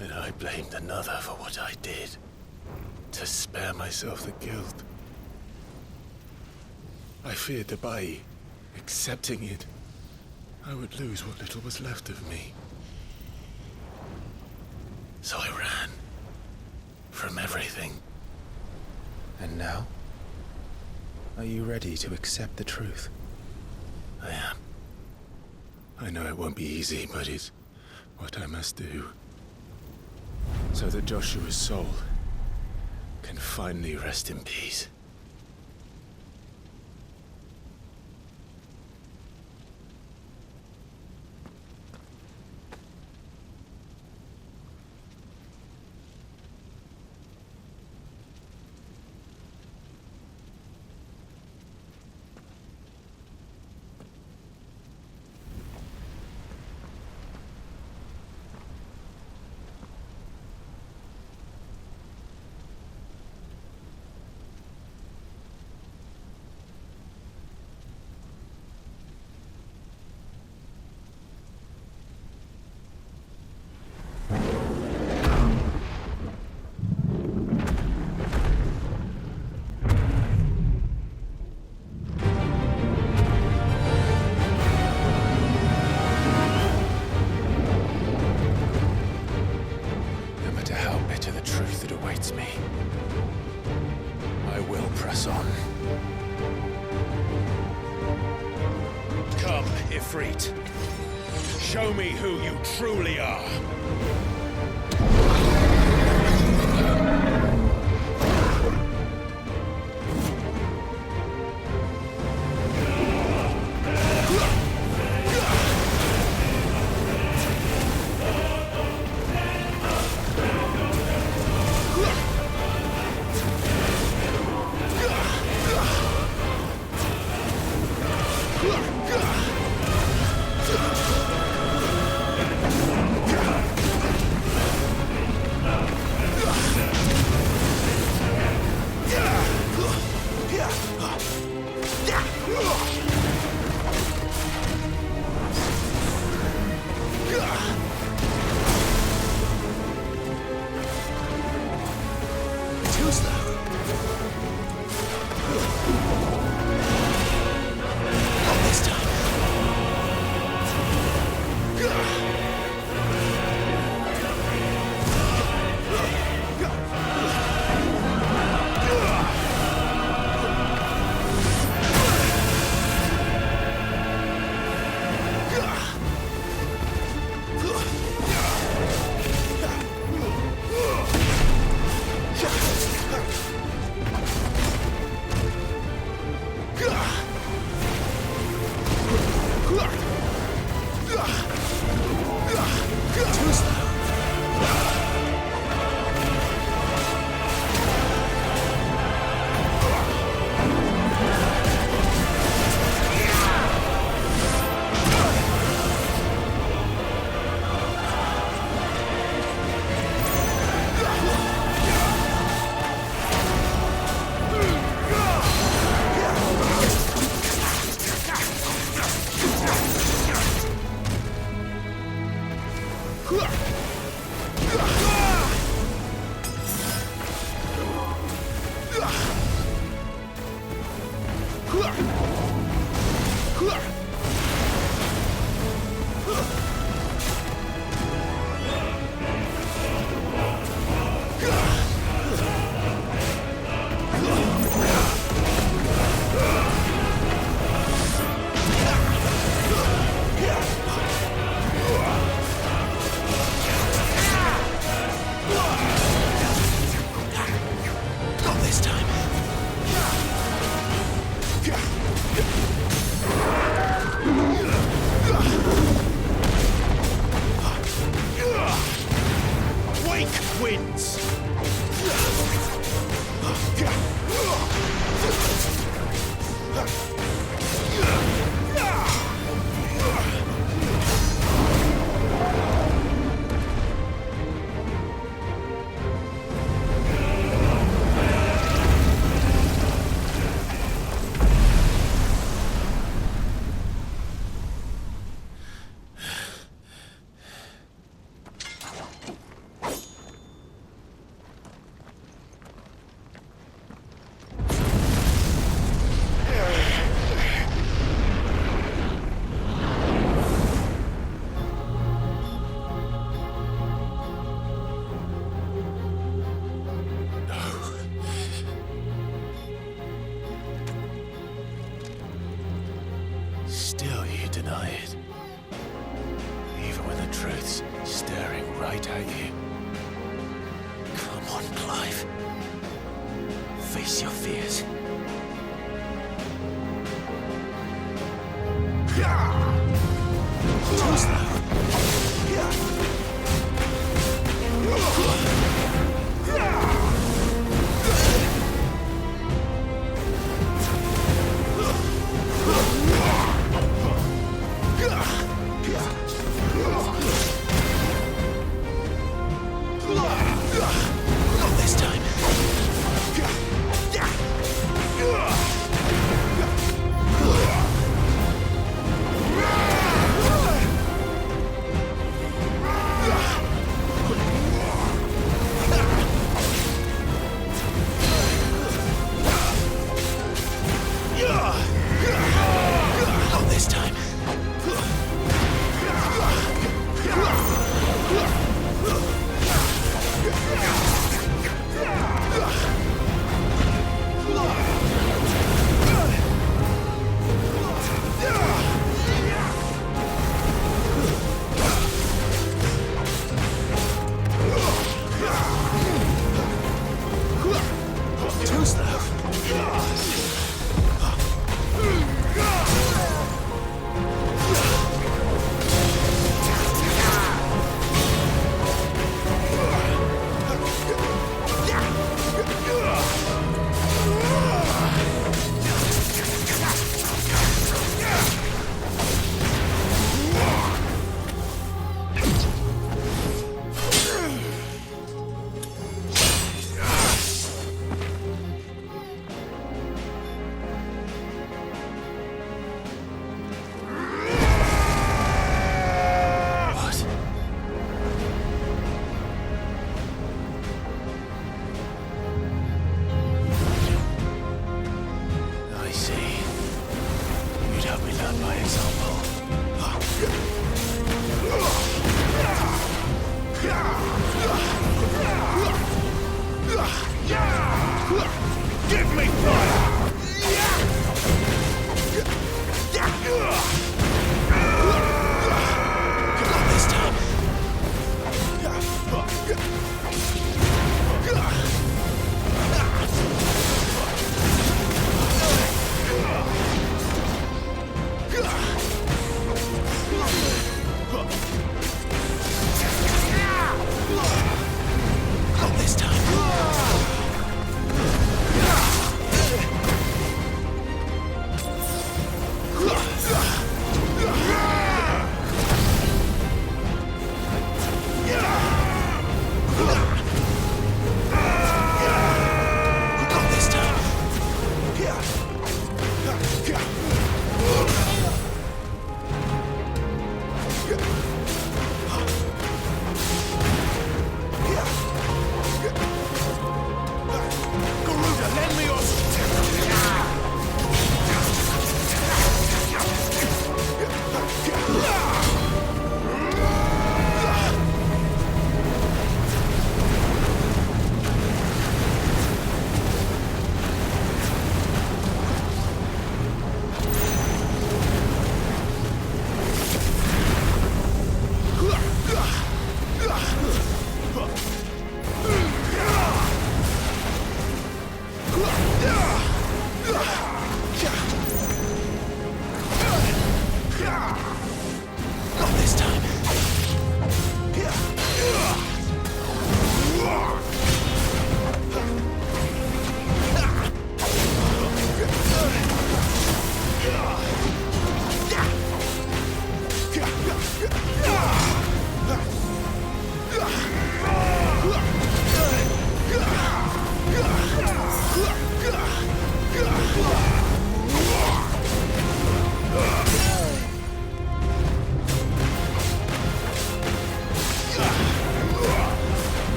And I blamed another for what I did. To spare myself the guilt. I feared that by accepting it, I would lose what little was left of me. So I ran. From everything. And now? Are you ready to accept the truth? I am. I know it won't be easy, but it's what I must do. So that Joshua's soul can finally rest in peace. Me. I will press on. Come, Ifrit. Show me who you truly are. truths staring right at you. Come on, Clive. Face your fears. Too slow. Not this time.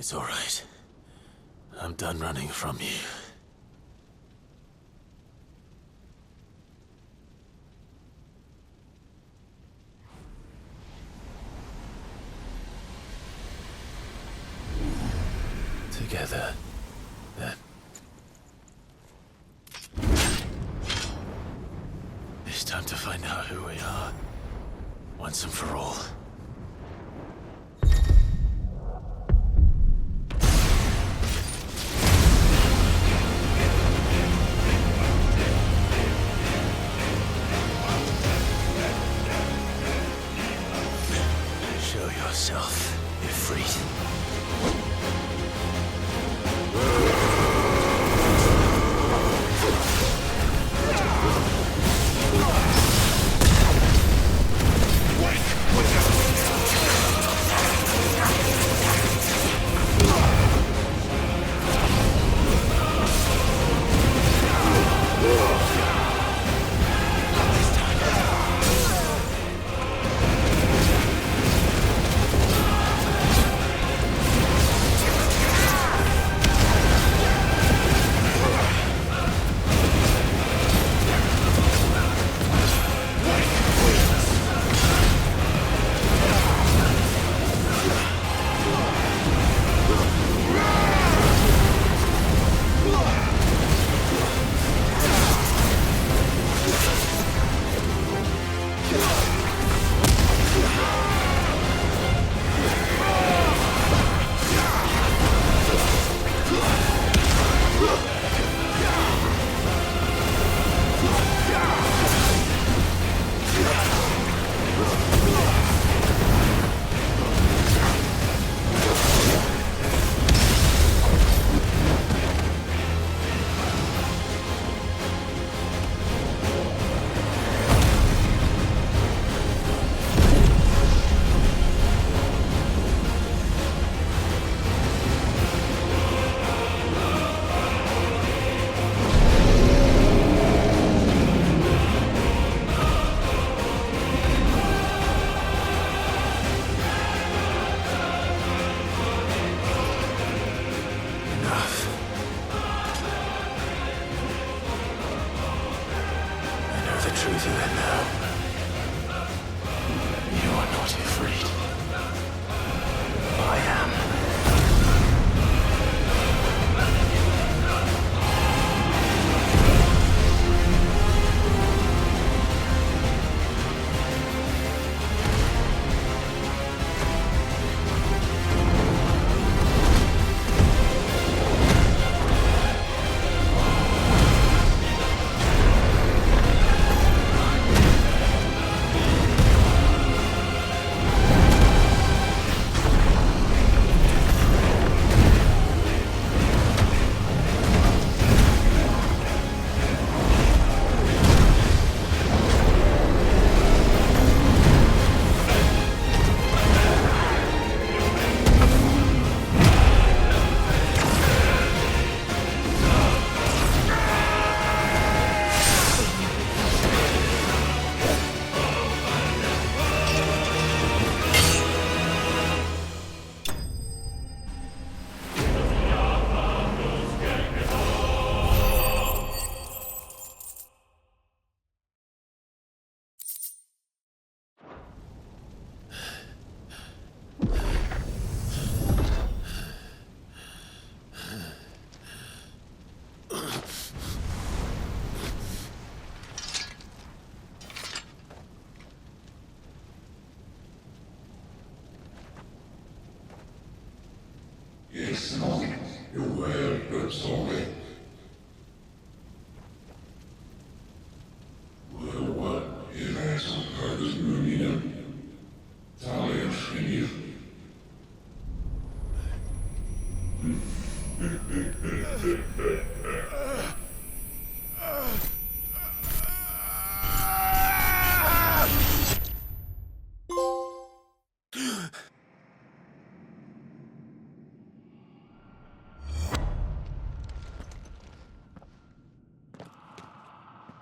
It's all right. I'm done running from you. Together, then. It's time to find out who we are, once and for all. Show yourself, Ifrit.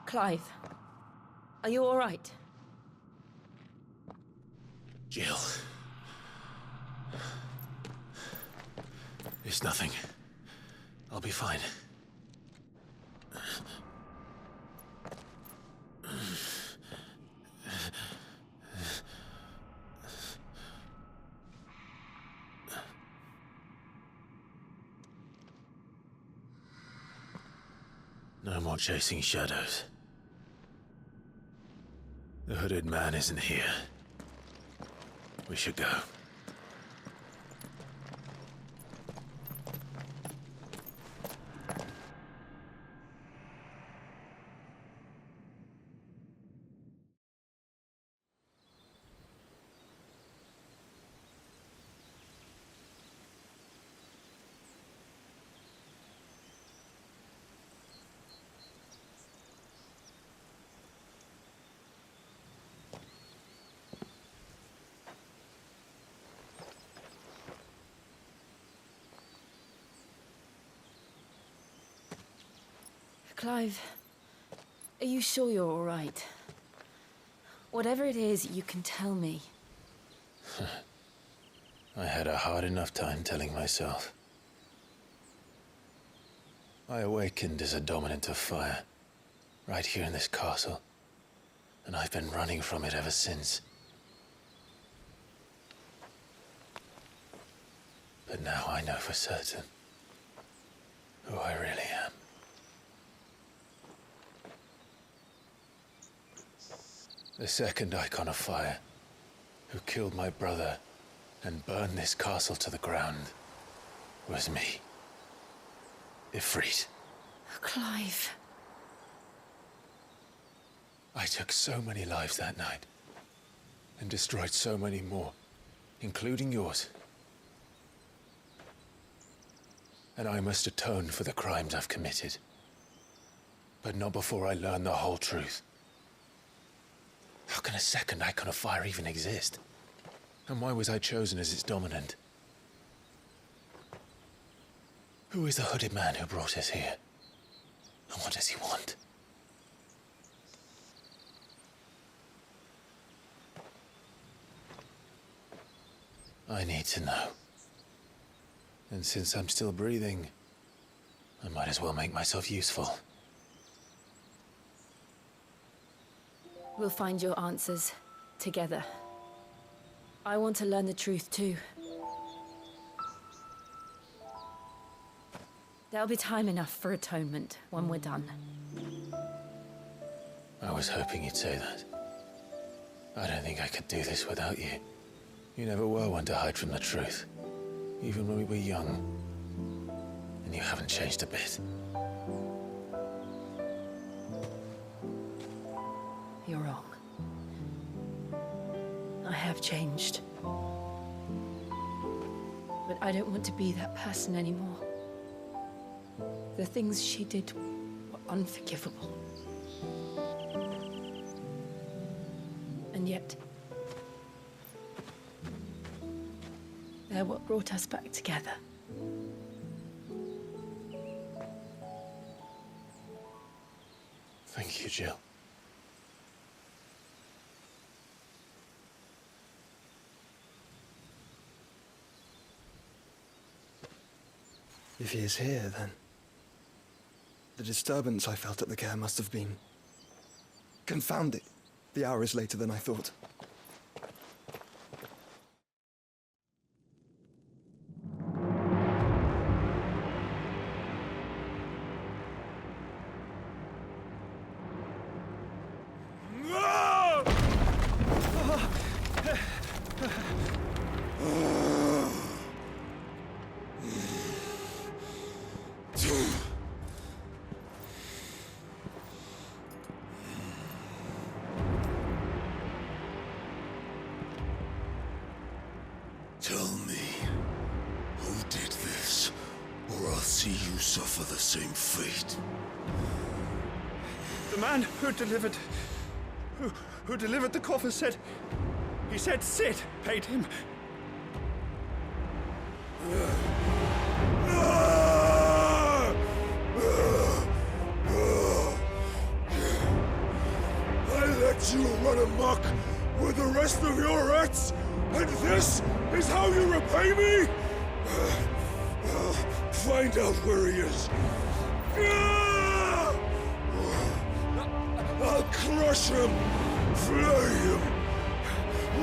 Clive, are you all right? Jill. It's nothing. I'll be fine. No more chasing shadows. The hooded man isn't here. We should go. Clive, are you sure you're all right? Whatever it is, you can tell me. I had a hard enough time telling myself. I awakened as a dominant of fire, right here in this castle, and I've been running from it ever since. But now I know for certain who I really am. The second icon of fire, who killed my brother and burned this castle to the ground, was me. Ifrit. Clive. I took so many lives that night, and destroyed so many more, including yours. And I must atone for the crimes I've committed. But not before I learn the whole truth. How can a second icon of fire even exist? And why was I chosen as its dominant? Who is the hooded man who brought us here? And what does he want? I need to know. And since I'm still breathing, I might as well make myself useful. We'll find your answers together. I want to learn the truth too. There'll be time enough for atonement when we're done. I was hoping you'd say that. I don't think I could do this without you. You never were one to hide from the truth, even when we were young. And you haven't changed a bit. You're wrong. I have changed. But I don't want to be that person anymore. The things she did were unforgivable. And yet, they're what brought us back together. Thank you, Jill. If he is here, then the disturbance I felt at the care must have been confounded. The hour is later than I thought. Tell me, who did this, or I'll see you suffer the same fate. The man who delivered the coffer said, he said Sid paid him. I let you run amok with the rest of your rats, and this is how you repay me? Find out where he is. I'll crush him, flay him,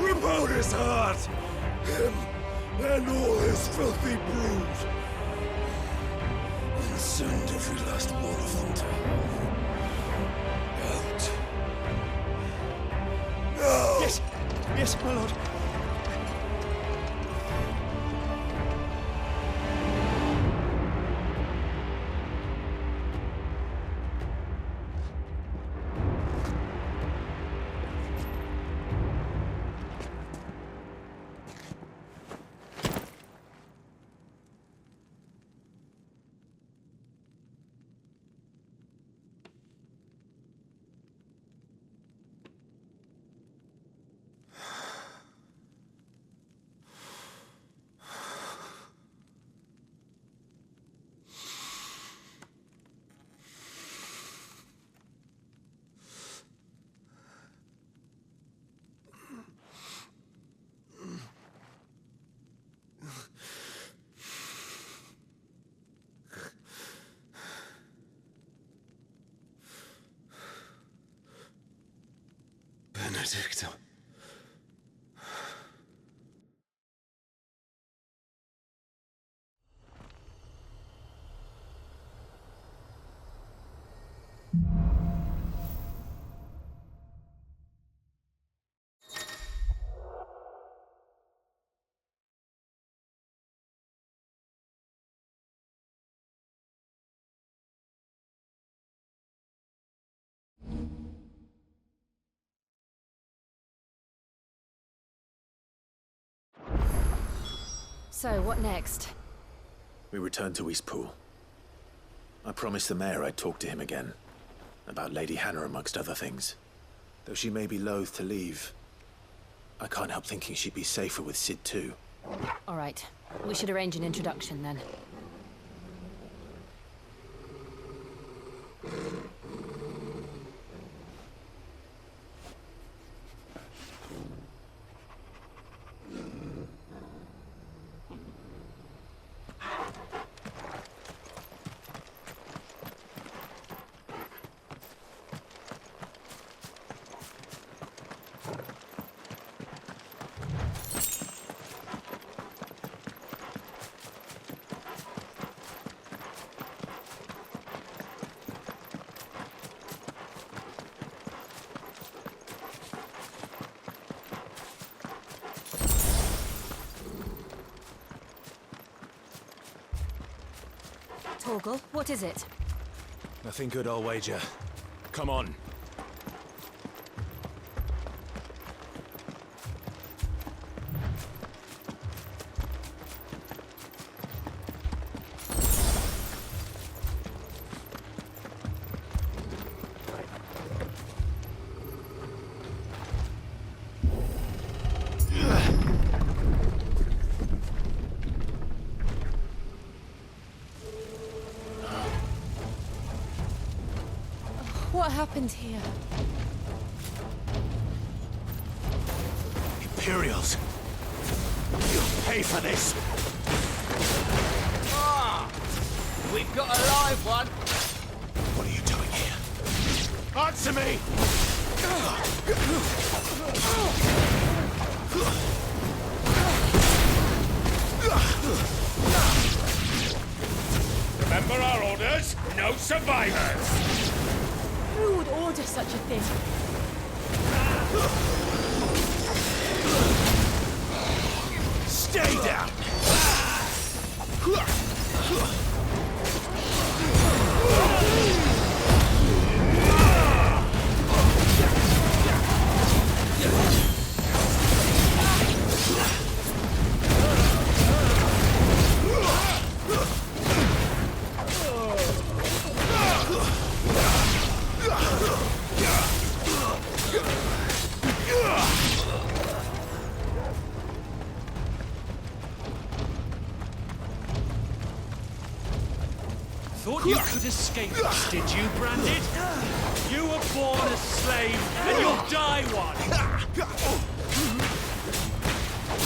rip out his heart, him and all his filthy brood, and send every last one of them to out. No! Yes, yes, my lord. Benedicta. So, what next? We return to Eastpool. I promised the mayor I'd talk to him again. About Lady Hannah, amongst other things. Though she may be loath to leave, I can't help thinking she'd be safer with Sid too. All right. We should arrange an introduction then. Torgal, what is it? Nothing good, I'll wager. Come on. What happened here? Imperials! You'll pay for this! Ah! We've got a live one! What are you doing here? Answer me! Remember our orders? No survivors! Who would order such a thing? Stay down! Thought you could escape us, did you, Branded? You were born a slave, and you'll die one!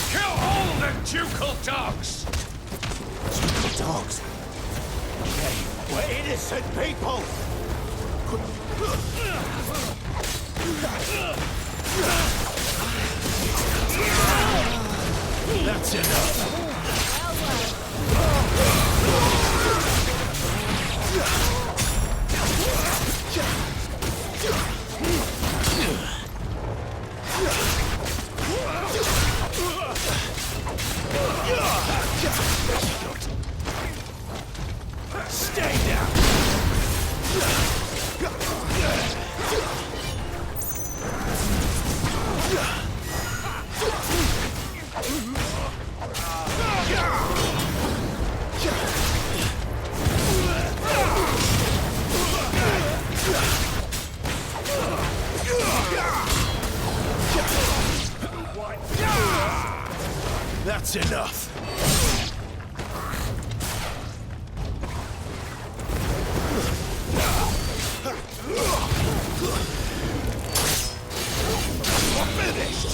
Kill all the ducal dogs! dogs. We're innocent people! That's enough. Stay down. That's enough. Finished.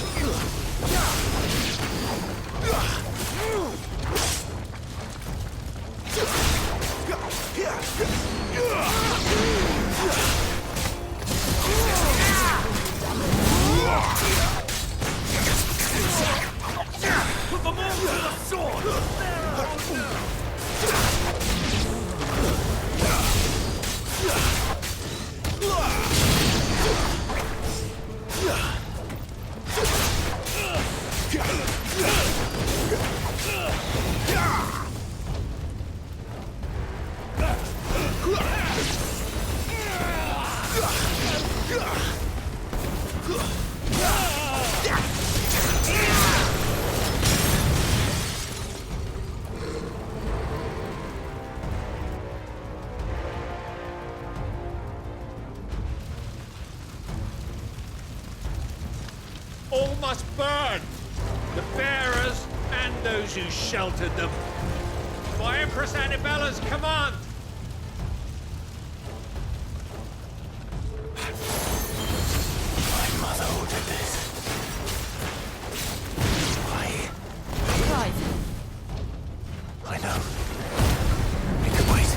Put them all to the sword! All must burn! The bearers and those who sheltered them. By Empress Annibella's command! My mother ordered this. Why? Right. I know. It could wait.